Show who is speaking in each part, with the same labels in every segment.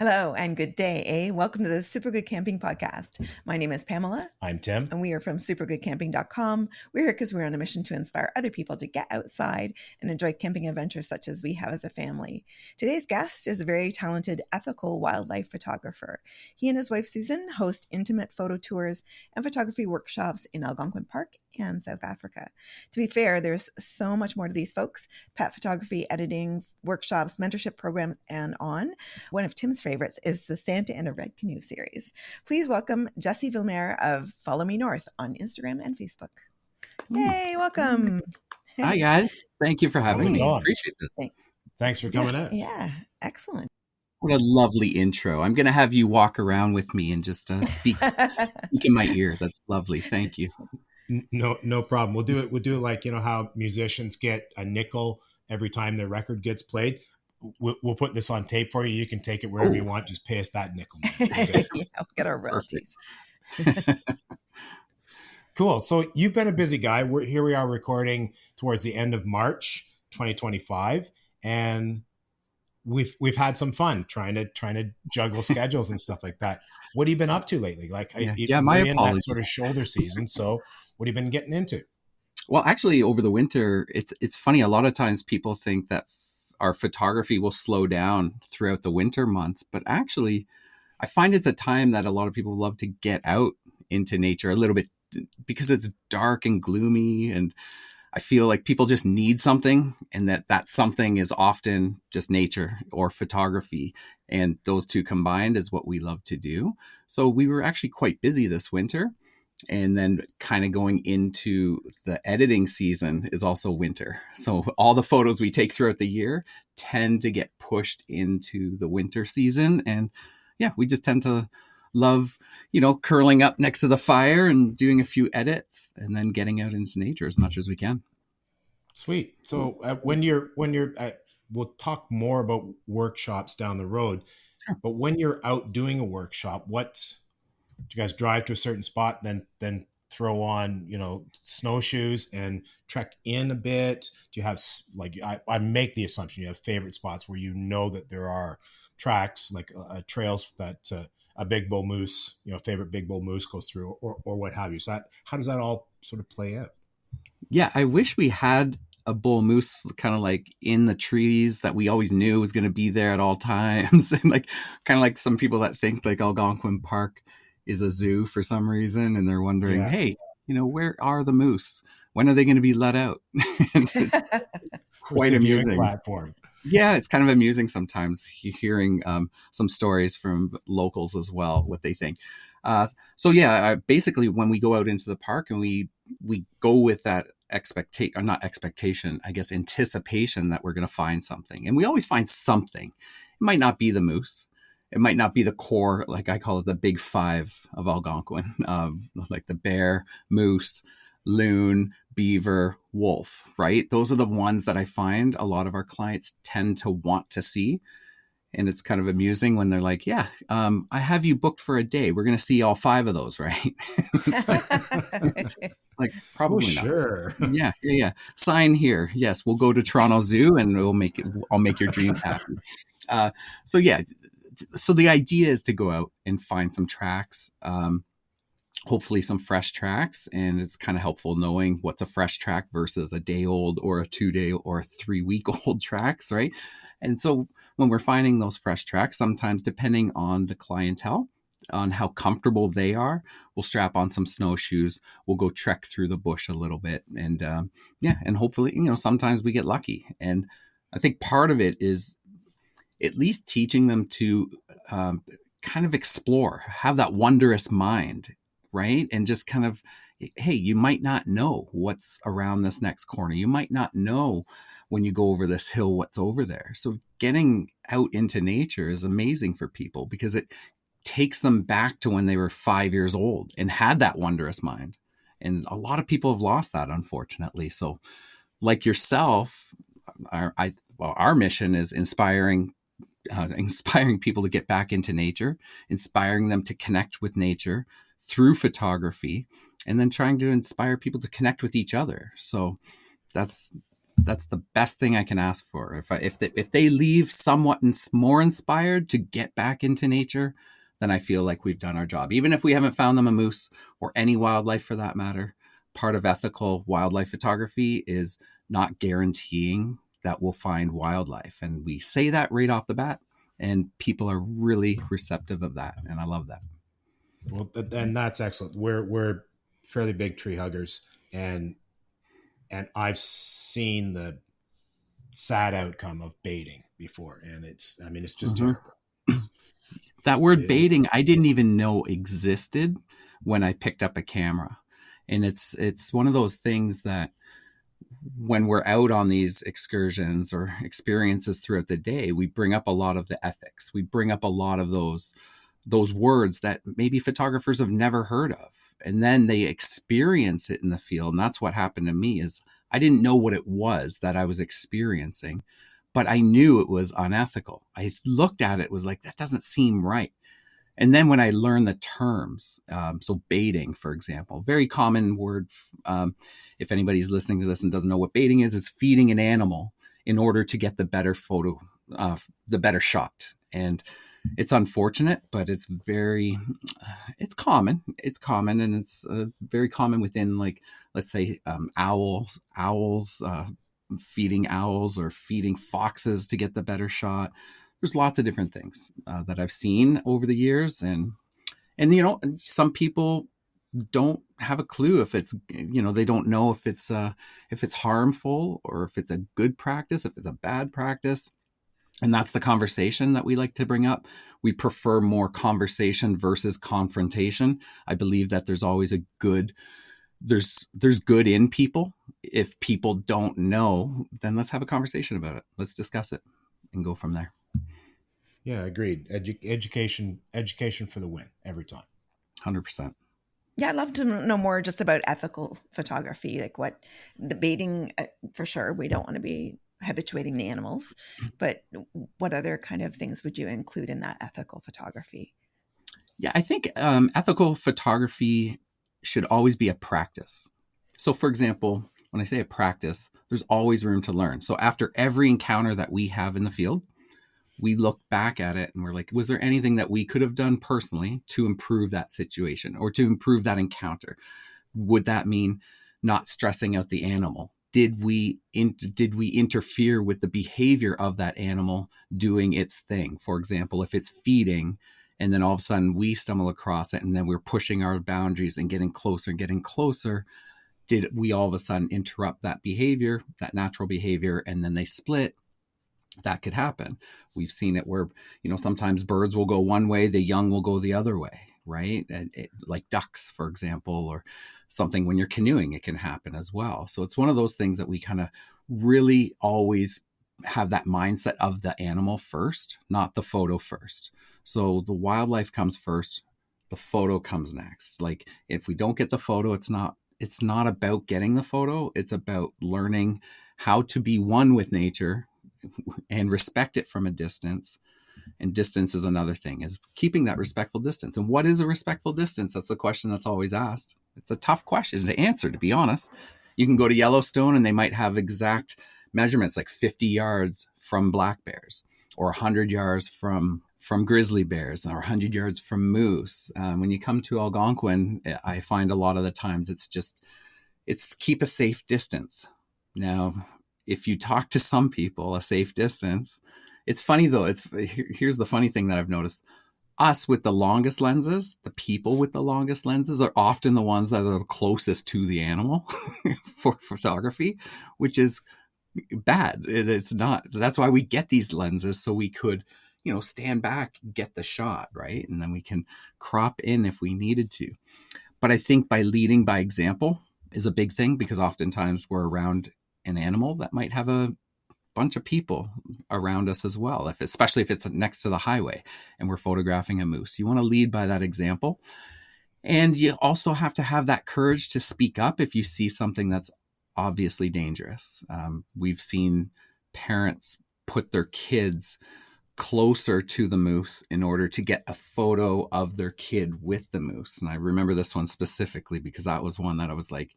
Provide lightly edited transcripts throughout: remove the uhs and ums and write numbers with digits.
Speaker 1: Hello and good day, Welcome to the Super Good Camping Podcast. My name is Pamela.
Speaker 2: I'm Tim.
Speaker 1: And we are from supergoodcamping.com. We're here because we're on a mission to inspire other people to get outside and enjoy camping adventures such as we have as a family. Today's guest is a very talented, ethical wildlife photographer. He and his wife, Susan, host intimate photo tours and photography workshops in Algonquin Park and South Africa. To be fair, there's so much more to these folks: pet photography, editing, workshops, mentorship programs, and on. One of Tim's favorites is the Santa and a Red Canoe series. Please welcome Jesse Vilmer of Follow Me North on Instagram and Facebook. Hey, welcome.
Speaker 3: Hi, guys. Thank you for having me. Appreciate this.
Speaker 2: Thanks for coming out.
Speaker 1: Yeah, excellent.
Speaker 3: What a lovely intro. I'm going to have you walk around with me and just speak in my ear. That's lovely. Thank you.
Speaker 2: No problem. We'll do it like, how musicians get a nickel every time their record gets played. We'll put this on tape for you. You can take it wherever you want. Just pay us that nickel.
Speaker 1: Okay? Yeah, we'll get our royalties.
Speaker 2: Cool. So you've been a busy guy. Here we are recording towards the end of March 2025, and we've had some fun trying to juggle schedules and stuff like that. What have you been up to lately?
Speaker 3: My
Speaker 2: apologies. That sort of shoulder season. So what have you been getting into?
Speaker 3: Well, actually, over the winter, it's funny. A lot of times people think that our photography will slow down throughout the winter months, but actually, I find it's a time that a lot of people love to get out into nature a little bit because it's dark and gloomy, and I feel like people just need something, and that something is often just nature or photography, and those two combined is what we love to do. So we were actually quite busy this winter, and then kind of going into the editing season is also winter. So all the photos we take throughout the year tend to get pushed into the winter season, and yeah, we just tend to love, curling up next to the fire and doing a few edits and then getting out into nature as much as we can.
Speaker 2: Sweet. So when you're we'll talk more about workshops down the road, but when you're out doing a workshop, do you guys drive to a certain spot, then throw on, snowshoes and trek in a bit? Do you have, like, I make the assumption you have favorite spots where that there are tracks, like trails that a big bull moose, favorite big bull moose goes through, or what have you. So how does that all sort of play out?
Speaker 3: Yeah, I wish we had a bull moose kind of like in the trees that we always knew was going to be there at all times. And like, kind of like some people that think like Algonquin Park is a zoo for some reason. And they're wondering, hey, where are the moose? When are they going to be let out? And it's quite amusing.
Speaker 2: Platform.
Speaker 3: Yeah, it's kind of amusing sometimes hearing some stories from locals as well, what they think. Basically when we go out into the park and we go with that anticipation that we're going to find something. And we always find something. It might not be the moose. It might not be the core, like I call it the big five of Algonquin, like the bear, moose, loon, beaver, wolf, right? Those are the ones that I find a lot of our clients tend to want to see. And it's kind of amusing when they're like, I have you booked for a day. We're going to see all five of those, right? It's like probably not.
Speaker 2: Sure.
Speaker 3: Yeah. Sign here. Yes, we'll go to Toronto Zoo and I'll make your dreams happen. So the idea is to go out and find some tracks, hopefully some fresh tracks. And it's kind of helpful knowing what's a fresh track versus a day old or a 2-day or a 3-week old tracks, right? And so when we're finding those fresh tracks, sometimes depending on the clientele, on how comfortable they are, we'll strap on some snowshoes. We'll go trek through the bush a little bit. And and hopefully, sometimes we get lucky. And I think part of it is at least teaching them to kind of explore, have that wondrous mind, right? And just kind of, hey, you might not know what's around this next corner. You might not know when you go over this hill what's over there. So getting out into nature is amazing for people because it takes them back to when they were 5 years old and had that wondrous mind. And a lot of people have lost that, unfortunately. So like yourself, our mission is inspiring people to get back into nature, inspiring them to connect with nature through photography, and then trying to inspire people to connect with each other. So that's That's the best thing I can ask for. If they leave somewhat more inspired to get back into nature, then I feel like we've done our job. Even if we haven't found them a moose or any wildlife for that matter, part of ethical wildlife photography is not guaranteeing that we'll find wildlife. And we say that right off the bat, and people are really receptive of that. And I love that.
Speaker 2: Well, and that's excellent. We're fairly big tree huggers, and I've seen the sad outcome of baiting before, and it's just terrible.
Speaker 3: That word baiting, I didn't even know existed when I picked up a camera. And it's one of those things that when we're out on these excursions or experiences throughout the day, we bring up a lot of the ethics. We bring up a lot of those words that maybe photographers have never heard of. And then they experience it in the field. And that's what happened to me is I didn't know what it was that I was experiencing, but I knew it was unethical. I looked at it, was like, that doesn't seem right. And then when I learned the terms, so baiting, for example, very common word. If anybody's listening to this and doesn't know what baiting is, it's feeding an animal in order to get the better photo, the better shot. And it's unfortunate, but it's common. It's common, and it's very common within, like, let's say, owls, feeding owls or feeding foxes to get the better shot. There's lots of different things that I've seen over the years, and some people don't have a clue if it's, they don't know if it's harmful or if it's a good practice, if it's a bad practice. And that's the conversation that we like to bring up. We prefer more conversation versus confrontation. I believe that there's always there's good in people. If people don't know, then let's have a conversation about it. Let's discuss it and go from there.
Speaker 2: Yeah, agreed. Education for the win every time.
Speaker 3: 100%.
Speaker 1: Yeah, I'd love to know more just about ethical photography, like what the baiting, for sure. We don't want to be habituating the animals, but what other kind of things would you include in that ethical photography?
Speaker 3: Yeah, I think ethical photography should always be a practice. So, for example, when I say a practice, there's always room to learn. So after every encounter that we have in the field, we look back at it and we're like, was there anything that we could have done personally to improve that situation or to improve that encounter? Would that mean not stressing out the animal? Did we interfere with the behavior of that animal doing its thing? For example, if it's feeding and then all of a sudden we stumble across it and then we're pushing our boundaries and getting closer, did we all of a sudden interrupt that behavior, that natural behavior, and then they split? That could happen. We've seen it where, sometimes birds will go one way, the young will go the other way, right? Like ducks, for example, or something when you're canoeing, it can happen as well. So it's one of those things that we kind of really always have that mindset of the animal first, not the photo first. So the wildlife comes first, the photo comes next. Like if we don't get the photo, it's not about getting the photo. It's about learning how to be one with nature and respect it from a distance. And distance is another thing, is keeping that respectful distance. And what is a respectful distance? That's the question that's always asked. It's a tough question to answer, to be honest. You can go to Yellowstone and they might have exact measurements, like 50 yards from black bears or 100 yards from grizzly bears or 100 yards from moose. When you come to Algonquin, I find a lot of the times it's keep a safe distance. Now, if you talk to some people, a safe distance, it's funny though. Here's the funny thing that I've noticed. Us with the longest lenses, the people with the longest lenses are often the ones that are the closest to the animal for photography, which is bad. It's not. That's why we get these lenses, so we could, stand back, get the shot, right? And then we can crop in if we needed to. But I think by leading by example is a big thing, because oftentimes we're around an animal that might have a bunch of people around us as well, especially if it's next to the highway and we're photographing a moose. You want to lead by that example. And you also have to have that courage to speak up if you see something that's obviously dangerous. We've seen parents put their kids closer to the moose in order to get a photo of their kid with the moose. And I remember this one specifically because that was one that I was like,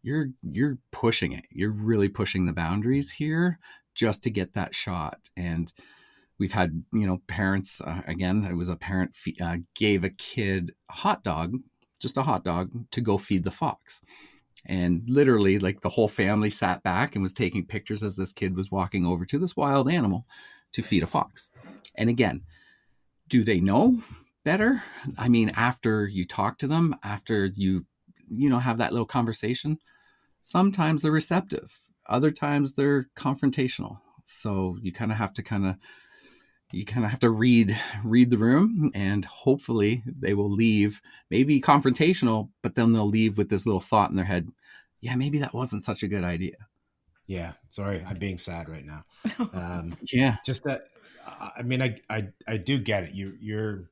Speaker 3: you're pushing it. You're really pushing the boundaries here just to get that shot. And we've had, parents, again, it was a parent gave a kid a hot dog, just a hot dog, to go feed the fox. And literally, like, the whole family sat back and was taking pictures as this kid was walking over to this wild animal to feed a fox. And again, do they know better? I mean, after you talk to them, after you have that little conversation, sometimes they're receptive. Other times they're confrontational. So you kind of have to read the room, and hopefully they will leave maybe confrontational, but then they'll leave with this little thought in their head. Yeah, maybe that wasn't such a good idea.
Speaker 2: Yeah. Sorry, I'm being sad right now.
Speaker 3: Yeah.
Speaker 2: Just that. I mean, I do get it. You're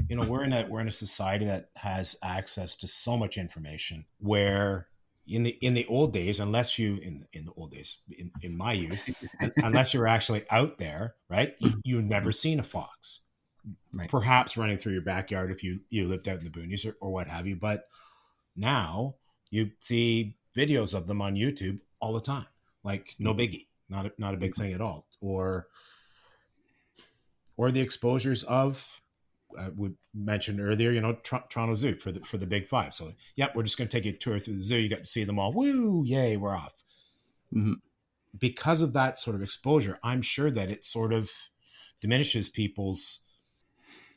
Speaker 2: we're in a society that has access to so much information, where in the old days, unless you in the old days, in my youth, unless you're actually out there, right, you never seen a fox,
Speaker 3: Right.
Speaker 2: perhaps running through your backyard if you lived out in the boonies, or what have you. But now you see videos of them on YouTube all the time, like no biggie, not a big thing at all. Or the exposures of, we mentioned earlier, Toronto Zoo for the big five. So, yep, we're just going to take you a tour through the zoo. You got to see them all. Woo, yay, we're off.
Speaker 3: Mm-hmm.
Speaker 2: Because of that sort of exposure, I'm sure that it sort of diminishes people's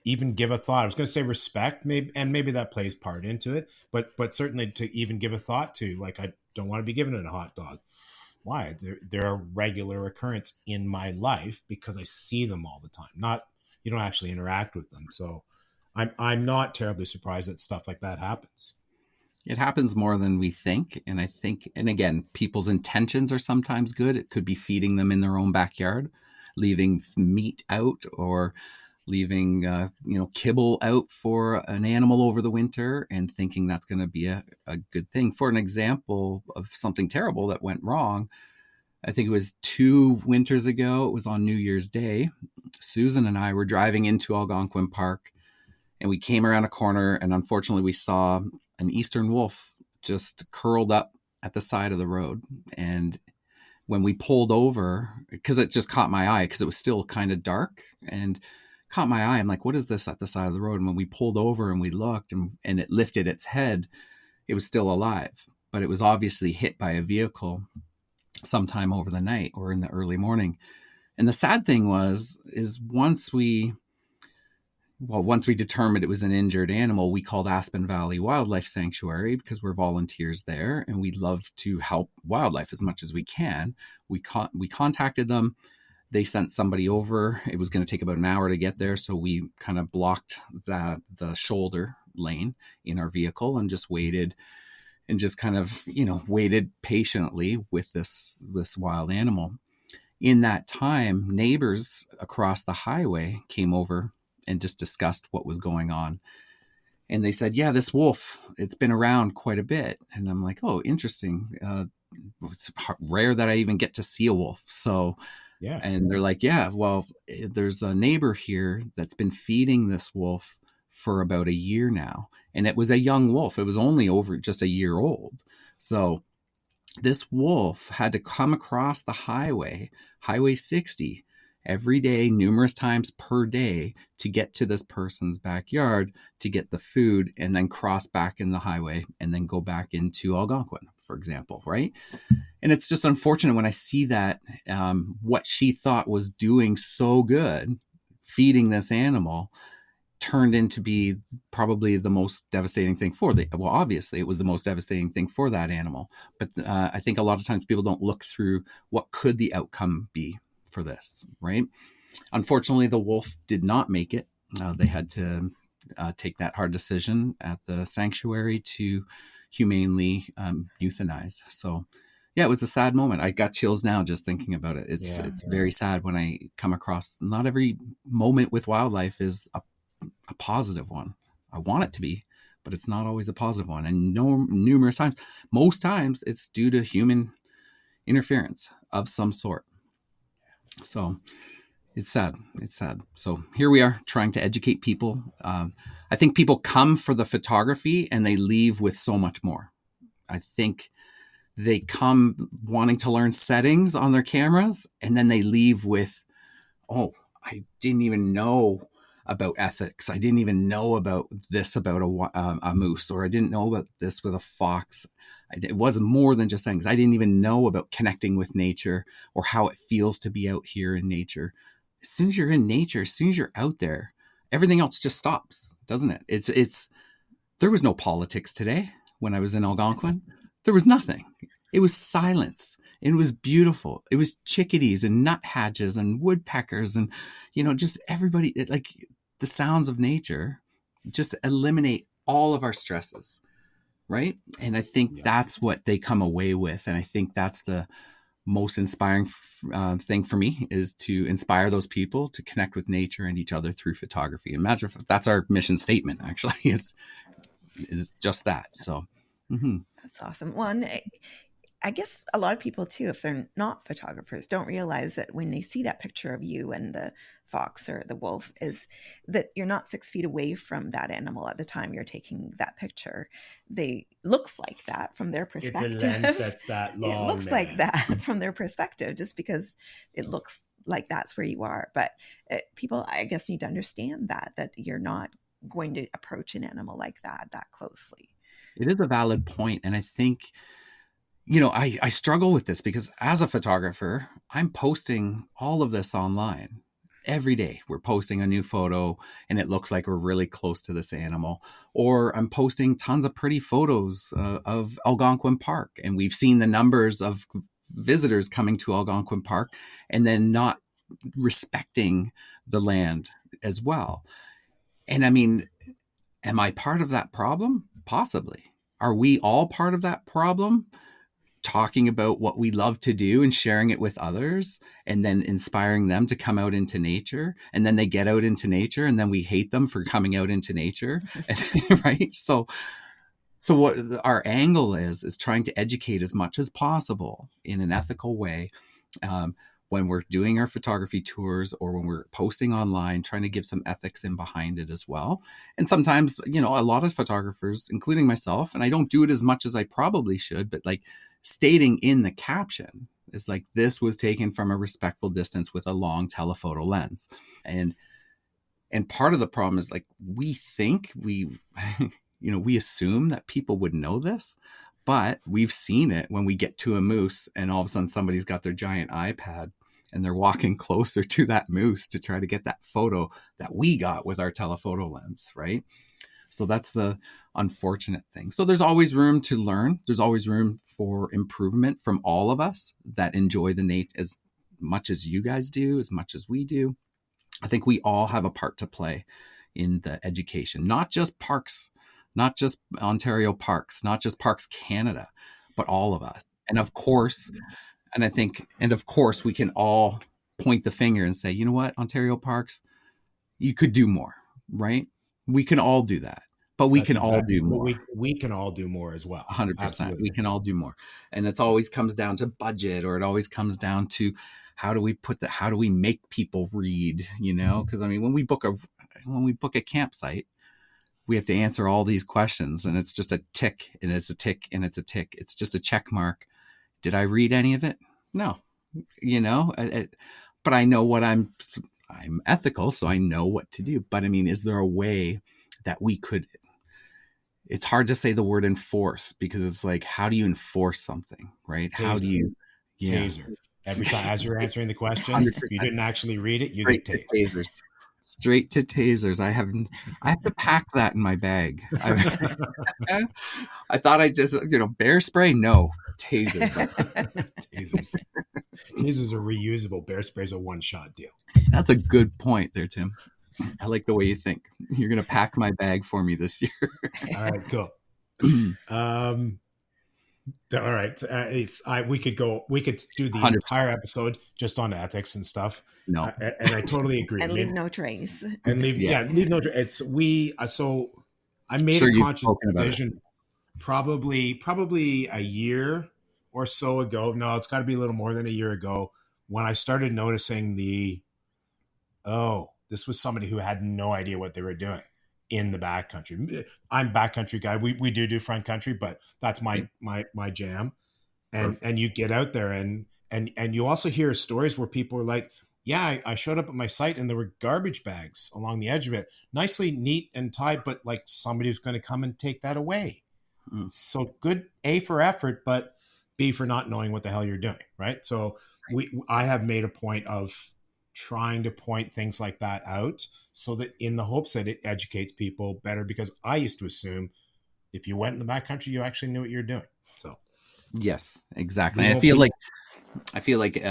Speaker 2: even give a thought. I was going to say respect, maybe that plays part into it, but certainly to even give a thought to, like, I don't want to be given it a hot dog. Why? They're a regular occurrence in my life because I see them all the time. Not, you don't actually interact with them. So I'm not terribly surprised that stuff like that happens.
Speaker 3: It happens more than we think. And I think, and again, people's intentions are sometimes good. It could be feeding them in their own backyard, leaving meat out, or leaving, kibble out for an animal over the winter, and thinking that's going to be a good thing. For an example of something terrible that went wrong, I think it was 2 winters ago. It was on New Year's Day. Susan and I were driving into Algonquin Park, and we came around a corner, and unfortunately we saw an eastern wolf just curled up at the side of the road. And when we pulled over, because it just caught my eye, because it was still kind of dark, and caught my eye, I'm like, what is this at the side of the road? And when we pulled over and we looked, and it lifted its head, it was still alive, but it was obviously hit by a vehicle sometime over the night or in the early morning. And the sad thing is once we determined it was an injured animal, we called Aspen Valley Wildlife Sanctuary, because we're volunteers there and we love to help wildlife as much as we can. We contacted them. They sent somebody over. It was going to take about an hour to get there, so we kind of blocked the shoulder lane in our vehicle and just waited, and just kind of waited patiently with this wild animal. In that time, neighbors across the highway came over and just discussed what was going on. And they said, yeah, this wolf, it's been around quite a bit. And I'm like, oh, interesting. It's rare that I even get to see a wolf. So,
Speaker 2: Yeah.
Speaker 3: And they're like, yeah, well, there's a neighbor here that's been feeding this wolf for about a year now. And it was a young wolf. It was only over just a year old. So this wolf had to come across the highway 60, every day, numerous times per day, to get to this person's backyard to get the food, and then cross back in the highway and then go back into Algonquin, for example, right? And it's just unfortunate when I see that what she thought was doing so good, feeding this animal, turned into be probably the most devastating thing obviously it was the most devastating thing for that animal. But I think a lot of times people don't look through what could the outcome be for this, right? Unfortunately, the wolf did not make it. They had to take that hard decision at the sanctuary to humanely euthanize. So yeah, it was a sad moment. I got chills now just thinking about it. It's very sad when I come across, not every moment with wildlife is a positive one. I want it to be, but it's not always a positive one. And numerous times, most times, it's due to human interference of some sort. So it's sad. It's sad. So here we are trying to educate people. I think people come for the photography and they leave with so much more. I think they come wanting to learn settings on their cameras, and then they leave with, oh, I didn't even know about ethics. I didn't even know about this about a moose, or I didn't know about this with a fox. It wasn't more than just things. I didn't even know about connecting with nature or how it feels to be out here in nature. As soon as you're in nature, as soon as you're out there, everything else just stops, doesn't it? There was no politics today when I was in Algonquin. There was nothing. It was silence. It was beautiful. It was chickadees and nuthatches and woodpeckers and, just everybody, like the sounds of nature just eliminate all of our stresses, right? And I think that's what they come away with. And I think that's the most inspiring thing for me, is to inspire those people to connect with nature and each other through photography. And imagine if that's our mission statement, actually, is just that. So
Speaker 1: That's awesome. One, I guess a lot of people too, if they're not photographers, don't realize that when they see that picture of you and the fox or the wolf, is that you're not 6 feet away from that animal at the time you're taking that picture. They looks like that from their perspective.
Speaker 2: It's a lens that's that long.
Speaker 1: It looks like that from their perspective, just because it looks like that's where you are. But people, I guess, need to understand that you're not going to approach an animal like that closely.
Speaker 3: It is a valid point. And I think, I struggle with this because as a photographer, I'm posting all of this online. Every day we're posting a new photo and it looks like we're really close to this animal. Or I'm posting tons of pretty photos of Algonquin Park. And we've seen the numbers of visitors coming to Algonquin Park and then not respecting the land as well. And I mean, am I part of that problem? Possibly. Are we all part of that problem? Talking about what we love to do and sharing it with others, and then inspiring them to come out into nature, and then they get out into nature and then we hate them for coming out into nature. Right? So what our angle is trying to educate as much as possible in an ethical way, when we're doing our photography tours or when we're posting online, trying to give some ethics in behind it as well. And sometimes, a lot of photographers, including myself, and I don't do it as much as I probably should, but like stating in the caption is like, this was taken from a respectful distance with a long telephoto lens. And part of the problem is, like, we think we assume that people would know this, but we've seen it when we get to a moose and all of a sudden somebody's got their giant iPad and they're walking closer to that moose to try to get that photo that we got with our telephoto lens, right? So that's the unfortunate thing. So there's always room to learn. There's always room for improvement from all of us that enjoy the nature as much as you guys do, as much as we do. I think we all have a part to play in the education, not just parks, not just Ontario Parks, not just Parks Canada, but all of us. And of course, we can all point the finger and say, you know what, Ontario Parks, you could do more, right? We can all do that, but we can all do more.
Speaker 2: We can all do more as well.
Speaker 3: 100%. Absolutely. We can all do more. And it's always comes down to budget, or it always comes down to how do we make people read, because I mean, when we book a campsite, we have to answer all these questions, and it's just a tick and it's a tick and it's a tick. It's just a check mark. Did I read any of it? No, but I know what I'm ethical, so I know what to do. But I mean, is there a way that we could, it's hard to say the word enforce, because it's like, how do you enforce something, right?
Speaker 2: Taser.
Speaker 3: How do you,
Speaker 2: taser. Every time as you're answering the questions, if you didn't actually read it, you get tased.
Speaker 3: Straight to tasers. I have to pack that in my bag. I thought I just, bear spray. No, tasers.
Speaker 2: Tasers are reusable. Bear spray's a one-shot deal.
Speaker 3: That's a good point there, Tim. I like the way you think. You're going to pack my bag for me this year.
Speaker 2: All right, cool. All right. We could do the 100%. Entire episode just on ethics and stuff.
Speaker 3: No.
Speaker 2: And I totally agree.
Speaker 1: And leave no trace.
Speaker 2: And leave no trace. So I made a conscious decision probably a year or so ago. No, it's got to be a little more than a year ago, when I started noticing this was somebody who had no idea what they were doing in the backcountry. I'm backcountry guy. We do front country, but that's my jam. and you get out there and you also hear stories where people are like, yeah, I showed up at my site and there were garbage bags along the edge of it, nicely neat and tied, but like somebody was going to come and take that away.
Speaker 3: Mm.
Speaker 2: So good, A, for effort, but B, for not knowing what the hell you're doing, right? So I have made a point of trying to point things like that out, so that in the hopes that it educates people better, because I used to assume if you went in the backcountry, you actually knew what you're doing. So
Speaker 3: Yes, exactly.
Speaker 2: we
Speaker 3: And
Speaker 2: know people.
Speaker 3: I feel like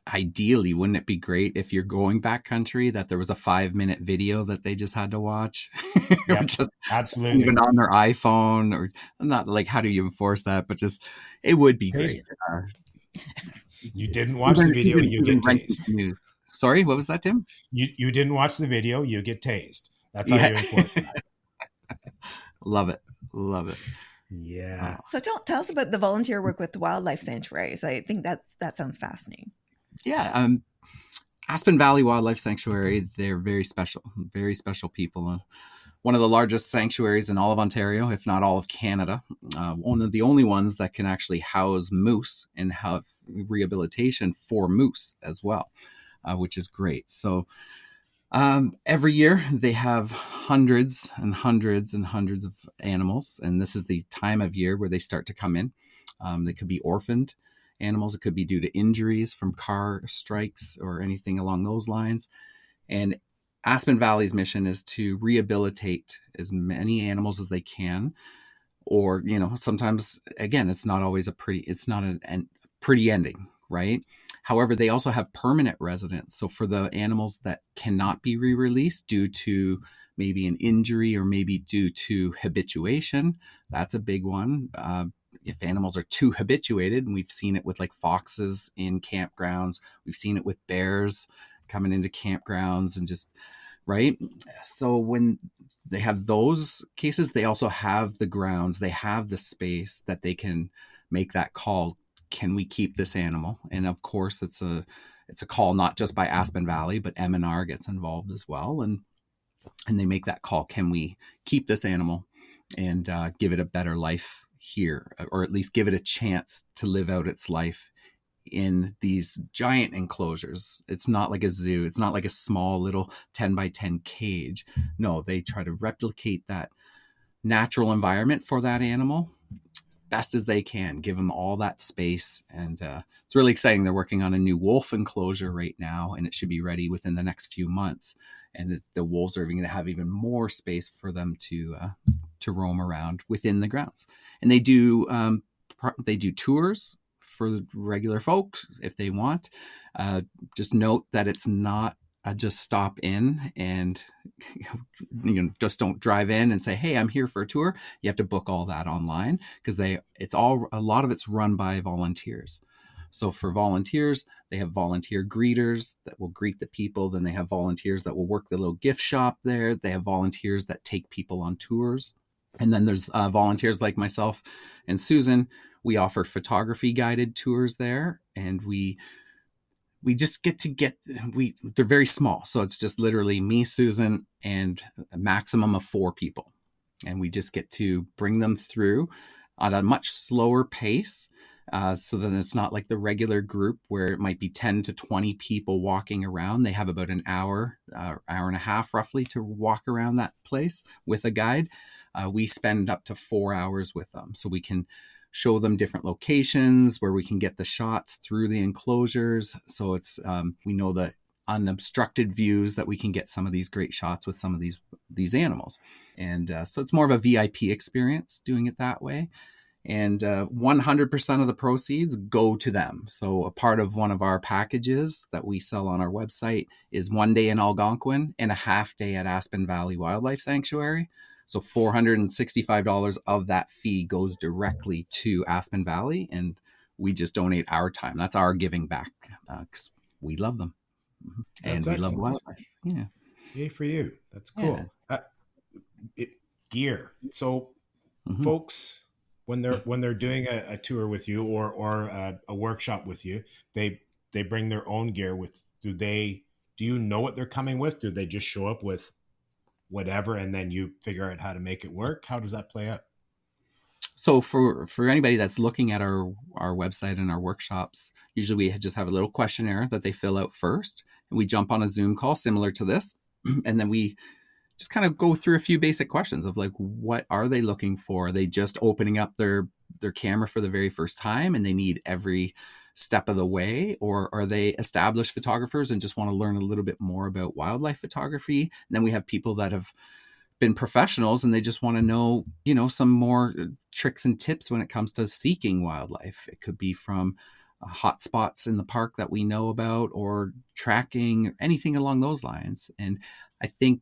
Speaker 3: ideally, wouldn't it be great if you're going backcountry that there was a 5-minute video that they just had to watch, or
Speaker 2: Yep,
Speaker 3: just
Speaker 2: absolutely.
Speaker 3: even on their iPhone, or not like, how do you enforce that? But just, it would be great.
Speaker 2: Taser. You didn't watch the video, you
Speaker 3: Even
Speaker 2: get
Speaker 3: renting
Speaker 2: tased.
Speaker 3: canoes. Sorry, what was that, Tim?
Speaker 2: You didn't watch the video, you get tased. That's how
Speaker 3: Yeah,
Speaker 2: you enforce that.
Speaker 3: love it, love it.
Speaker 2: Yeah.
Speaker 1: So tell us about the volunteer work with the wildlife sanctuaries. I think that sounds fascinating.
Speaker 3: Yeah, Aspen Valley Wildlife Sanctuary, they're very special people. One of the largest sanctuaries in all of Ontario, if not all of Canada. One of the only ones that can actually house moose and have rehabilitation for moose as well, which is great. So every year they have hundreds and hundreds and hundreds of animals, and this is the time of year where they start to come in. They could be orphaned animals. It could be due to injuries from car strikes or anything along those lines. And Aspen Valley's mission is to rehabilitate as many animals as they can. Or, sometimes, again, it's not always it's not a pretty ending, right? However, they also have permanent residents. So for the animals that cannot be re-released due to maybe an injury or maybe due to habituation, that's a big one. If animals are too habituated, and we've seen it with like foxes in campgrounds, we've seen it with bears coming into campgrounds and just, right? So when they have those cases, they also have the grounds, they have the space that they can make that call. Can we keep this animal? And of course, it's a call not just by Aspen Valley, but M&R gets involved as well, and they make that call. Can we keep this animal and give it a better life here, or at least give it a chance to live out its life in these giant enclosures? It's not like a zoo. It's not like a small little 10 by 10 cage. No, they try to replicate that natural environment for that animal as best as they can, give them all that space. And it's really exciting. They're working on a new wolf enclosure right now, and it should be ready within the next few months. And the wolves are going to have even more space for them to roam around within the grounds. And they do tours for regular folks if they want. Just note that it's not just stop in and just don't drive in and say, hey, I'm here for a tour. You have to book all that online, because a lot of it's run by volunteers. So for volunteers, they have volunteer greeters that will greet the people. Then they have volunteers that will work the little gift shop there. They have volunteers that take people on tours. And then there's volunteers like myself and Susan. We offer photography guided tours there, and we just they're very small. So it's just literally me, Susan, and a maximum of 4 people. And we just get to bring them through at a much slower pace. So then it's not like the regular group where it might be 10 to 20 people walking around. They have about an hour and a half roughly to walk around that place with a guide. We spend up to 4 hours with them. So we can show them different locations where we can get the shots through the enclosures. So it's we know the unobstructed views that we can get some of these great shots with some of these animals. And so it's more of a VIP experience doing it that way. And 100% of the proceeds go to them. So a part of one of our packages that we sell on our website is 1 day in Algonquin and a half day at Aspen Valley Wildlife Sanctuary. So $465 of that fee goes directly to Aspen Valley, and we just donate our time. That's our giving back, because we love them. And we love wildlife. Yeah.
Speaker 2: Yay for you. That's cool. Yeah. Gear. So folks, when they're doing a tour with you or a workshop with you, they bring their own gear with. Do you know what they're coming with? Do they just show up with whatever and then you figure out how to make it work? How does that play out?
Speaker 3: So for anybody that's looking at our website and our workshops, usually we just have a little questionnaire that they fill out first, and we jump on a Zoom call similar to this, and then we just kind of go through a few basic questions of like, what are they looking for? Are they just opening up their camera for the very first time and they need every step of the way, or are they established photographers and just want to learn a little bit more about wildlife photography? And then we have people that have been professionals and they just want to know, some more tricks and tips when it comes to seeking wildlife. It could be from hot spots in the park that we know about, or tracking, anything along those lines. And I think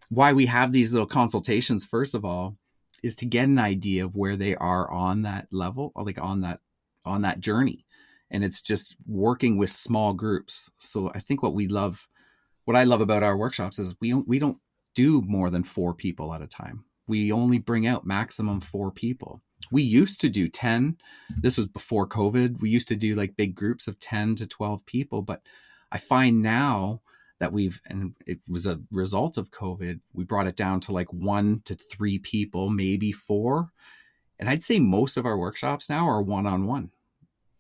Speaker 3: why we have these little consultations, first of all, is to get an idea of where they are on that level, like on that journey. And it's just working with small groups. So I think what I love about our workshops is we don't do more than 4 people at a time. We only bring out maximum 4 people. We used to do 10. This was before COVID. We used to do like big groups of 10 to 12 people. But I find now that and it was a result of COVID, we brought it down to like 1 to 3 people, maybe 4. And I'd say most of our workshops now are one-on-one.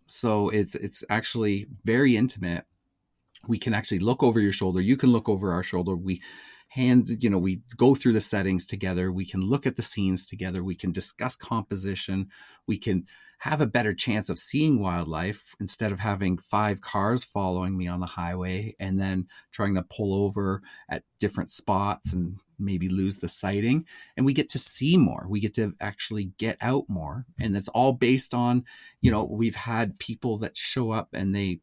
Speaker 3: So it's actually very intimate. We can actually look over your shoulder. You can look over our shoulder. We go through the settings together. We can look at the scenes together. We can discuss composition. We can have a better chance of seeing wildlife instead of having 5 cars following me on the highway and then trying to pull over at different spots and maybe lose the sighting. And we get to see more. We get to actually get out more. And it's all based on, we've had people that show up and they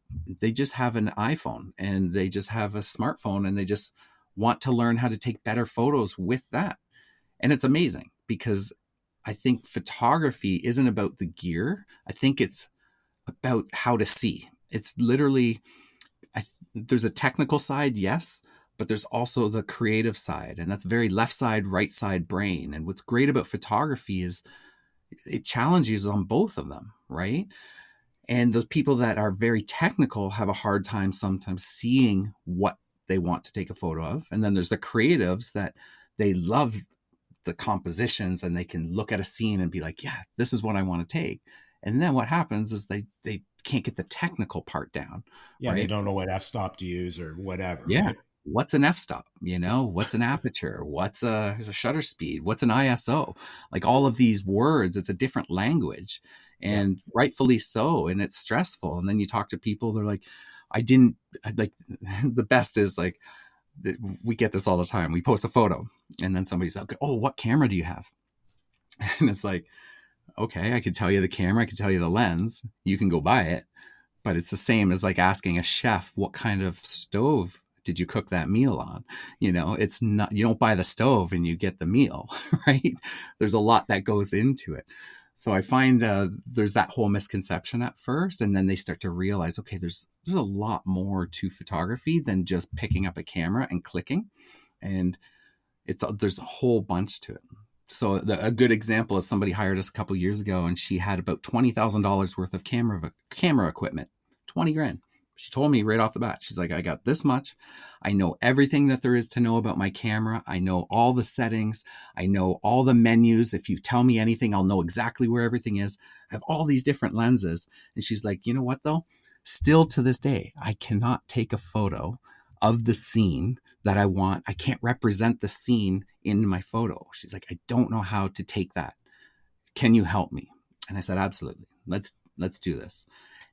Speaker 3: just have an iPhone and they just have a smartphone and they just want to learn how to take better photos with that. And it's amazing because I think photography isn't about the gear. I think it's about how to see. It's literally, there's a technical side, yes, but there's also the creative side, and that's very left side, right side brain. And what's great about photography is it challenges on both of them, right? And the people that are very technical have a hard time sometimes seeing what they want to take a photo of. And then there's the creatives that they love the compositions and they can look at a scene and be like, yeah, this is what I want to take. And then what happens is they can't get the technical part down.
Speaker 2: Yeah,
Speaker 3: right?
Speaker 2: They don't know what f-stop to use or whatever.
Speaker 3: Yeah.
Speaker 2: Right?
Speaker 3: What's an f-stop? What's an aperture? What's a shutter speed? What's an ISO? Like all of these words, it's a different language, and rightfully so. And it's stressful. And then you talk to people, they're like, the best is like, we get this all the time. We post a photo and then somebody's like, oh, what camera do you have? And it's like, okay, I could tell you the camera. I could tell you the lens. You can go buy it. But it's the same as like asking a chef, what kind of stove did you cook that meal on? It's not, you don't buy the stove and you get the meal, right? There's a lot that goes into it. So I find there's that whole misconception at first, and then they start to realize, okay, there's a lot more to photography than just picking up a camera and clicking, and there's a whole bunch to it. So a good example is somebody hired us a couple years ago, and she had about $20,000 worth of camera equipment, 20 grand. She told me right off the bat, she's like, I got this much. I know everything that there is to know about my camera. I know all the settings. I know all the menus. If you tell me anything, I'll know exactly where everything is. I have all these different lenses. And she's like, you know what though? Still to this day, I cannot take a photo of the scene that I want. I can't represent the scene in my photo. She's like, I don't know how to take that. Can you help me? And I said, absolutely. Let's do this.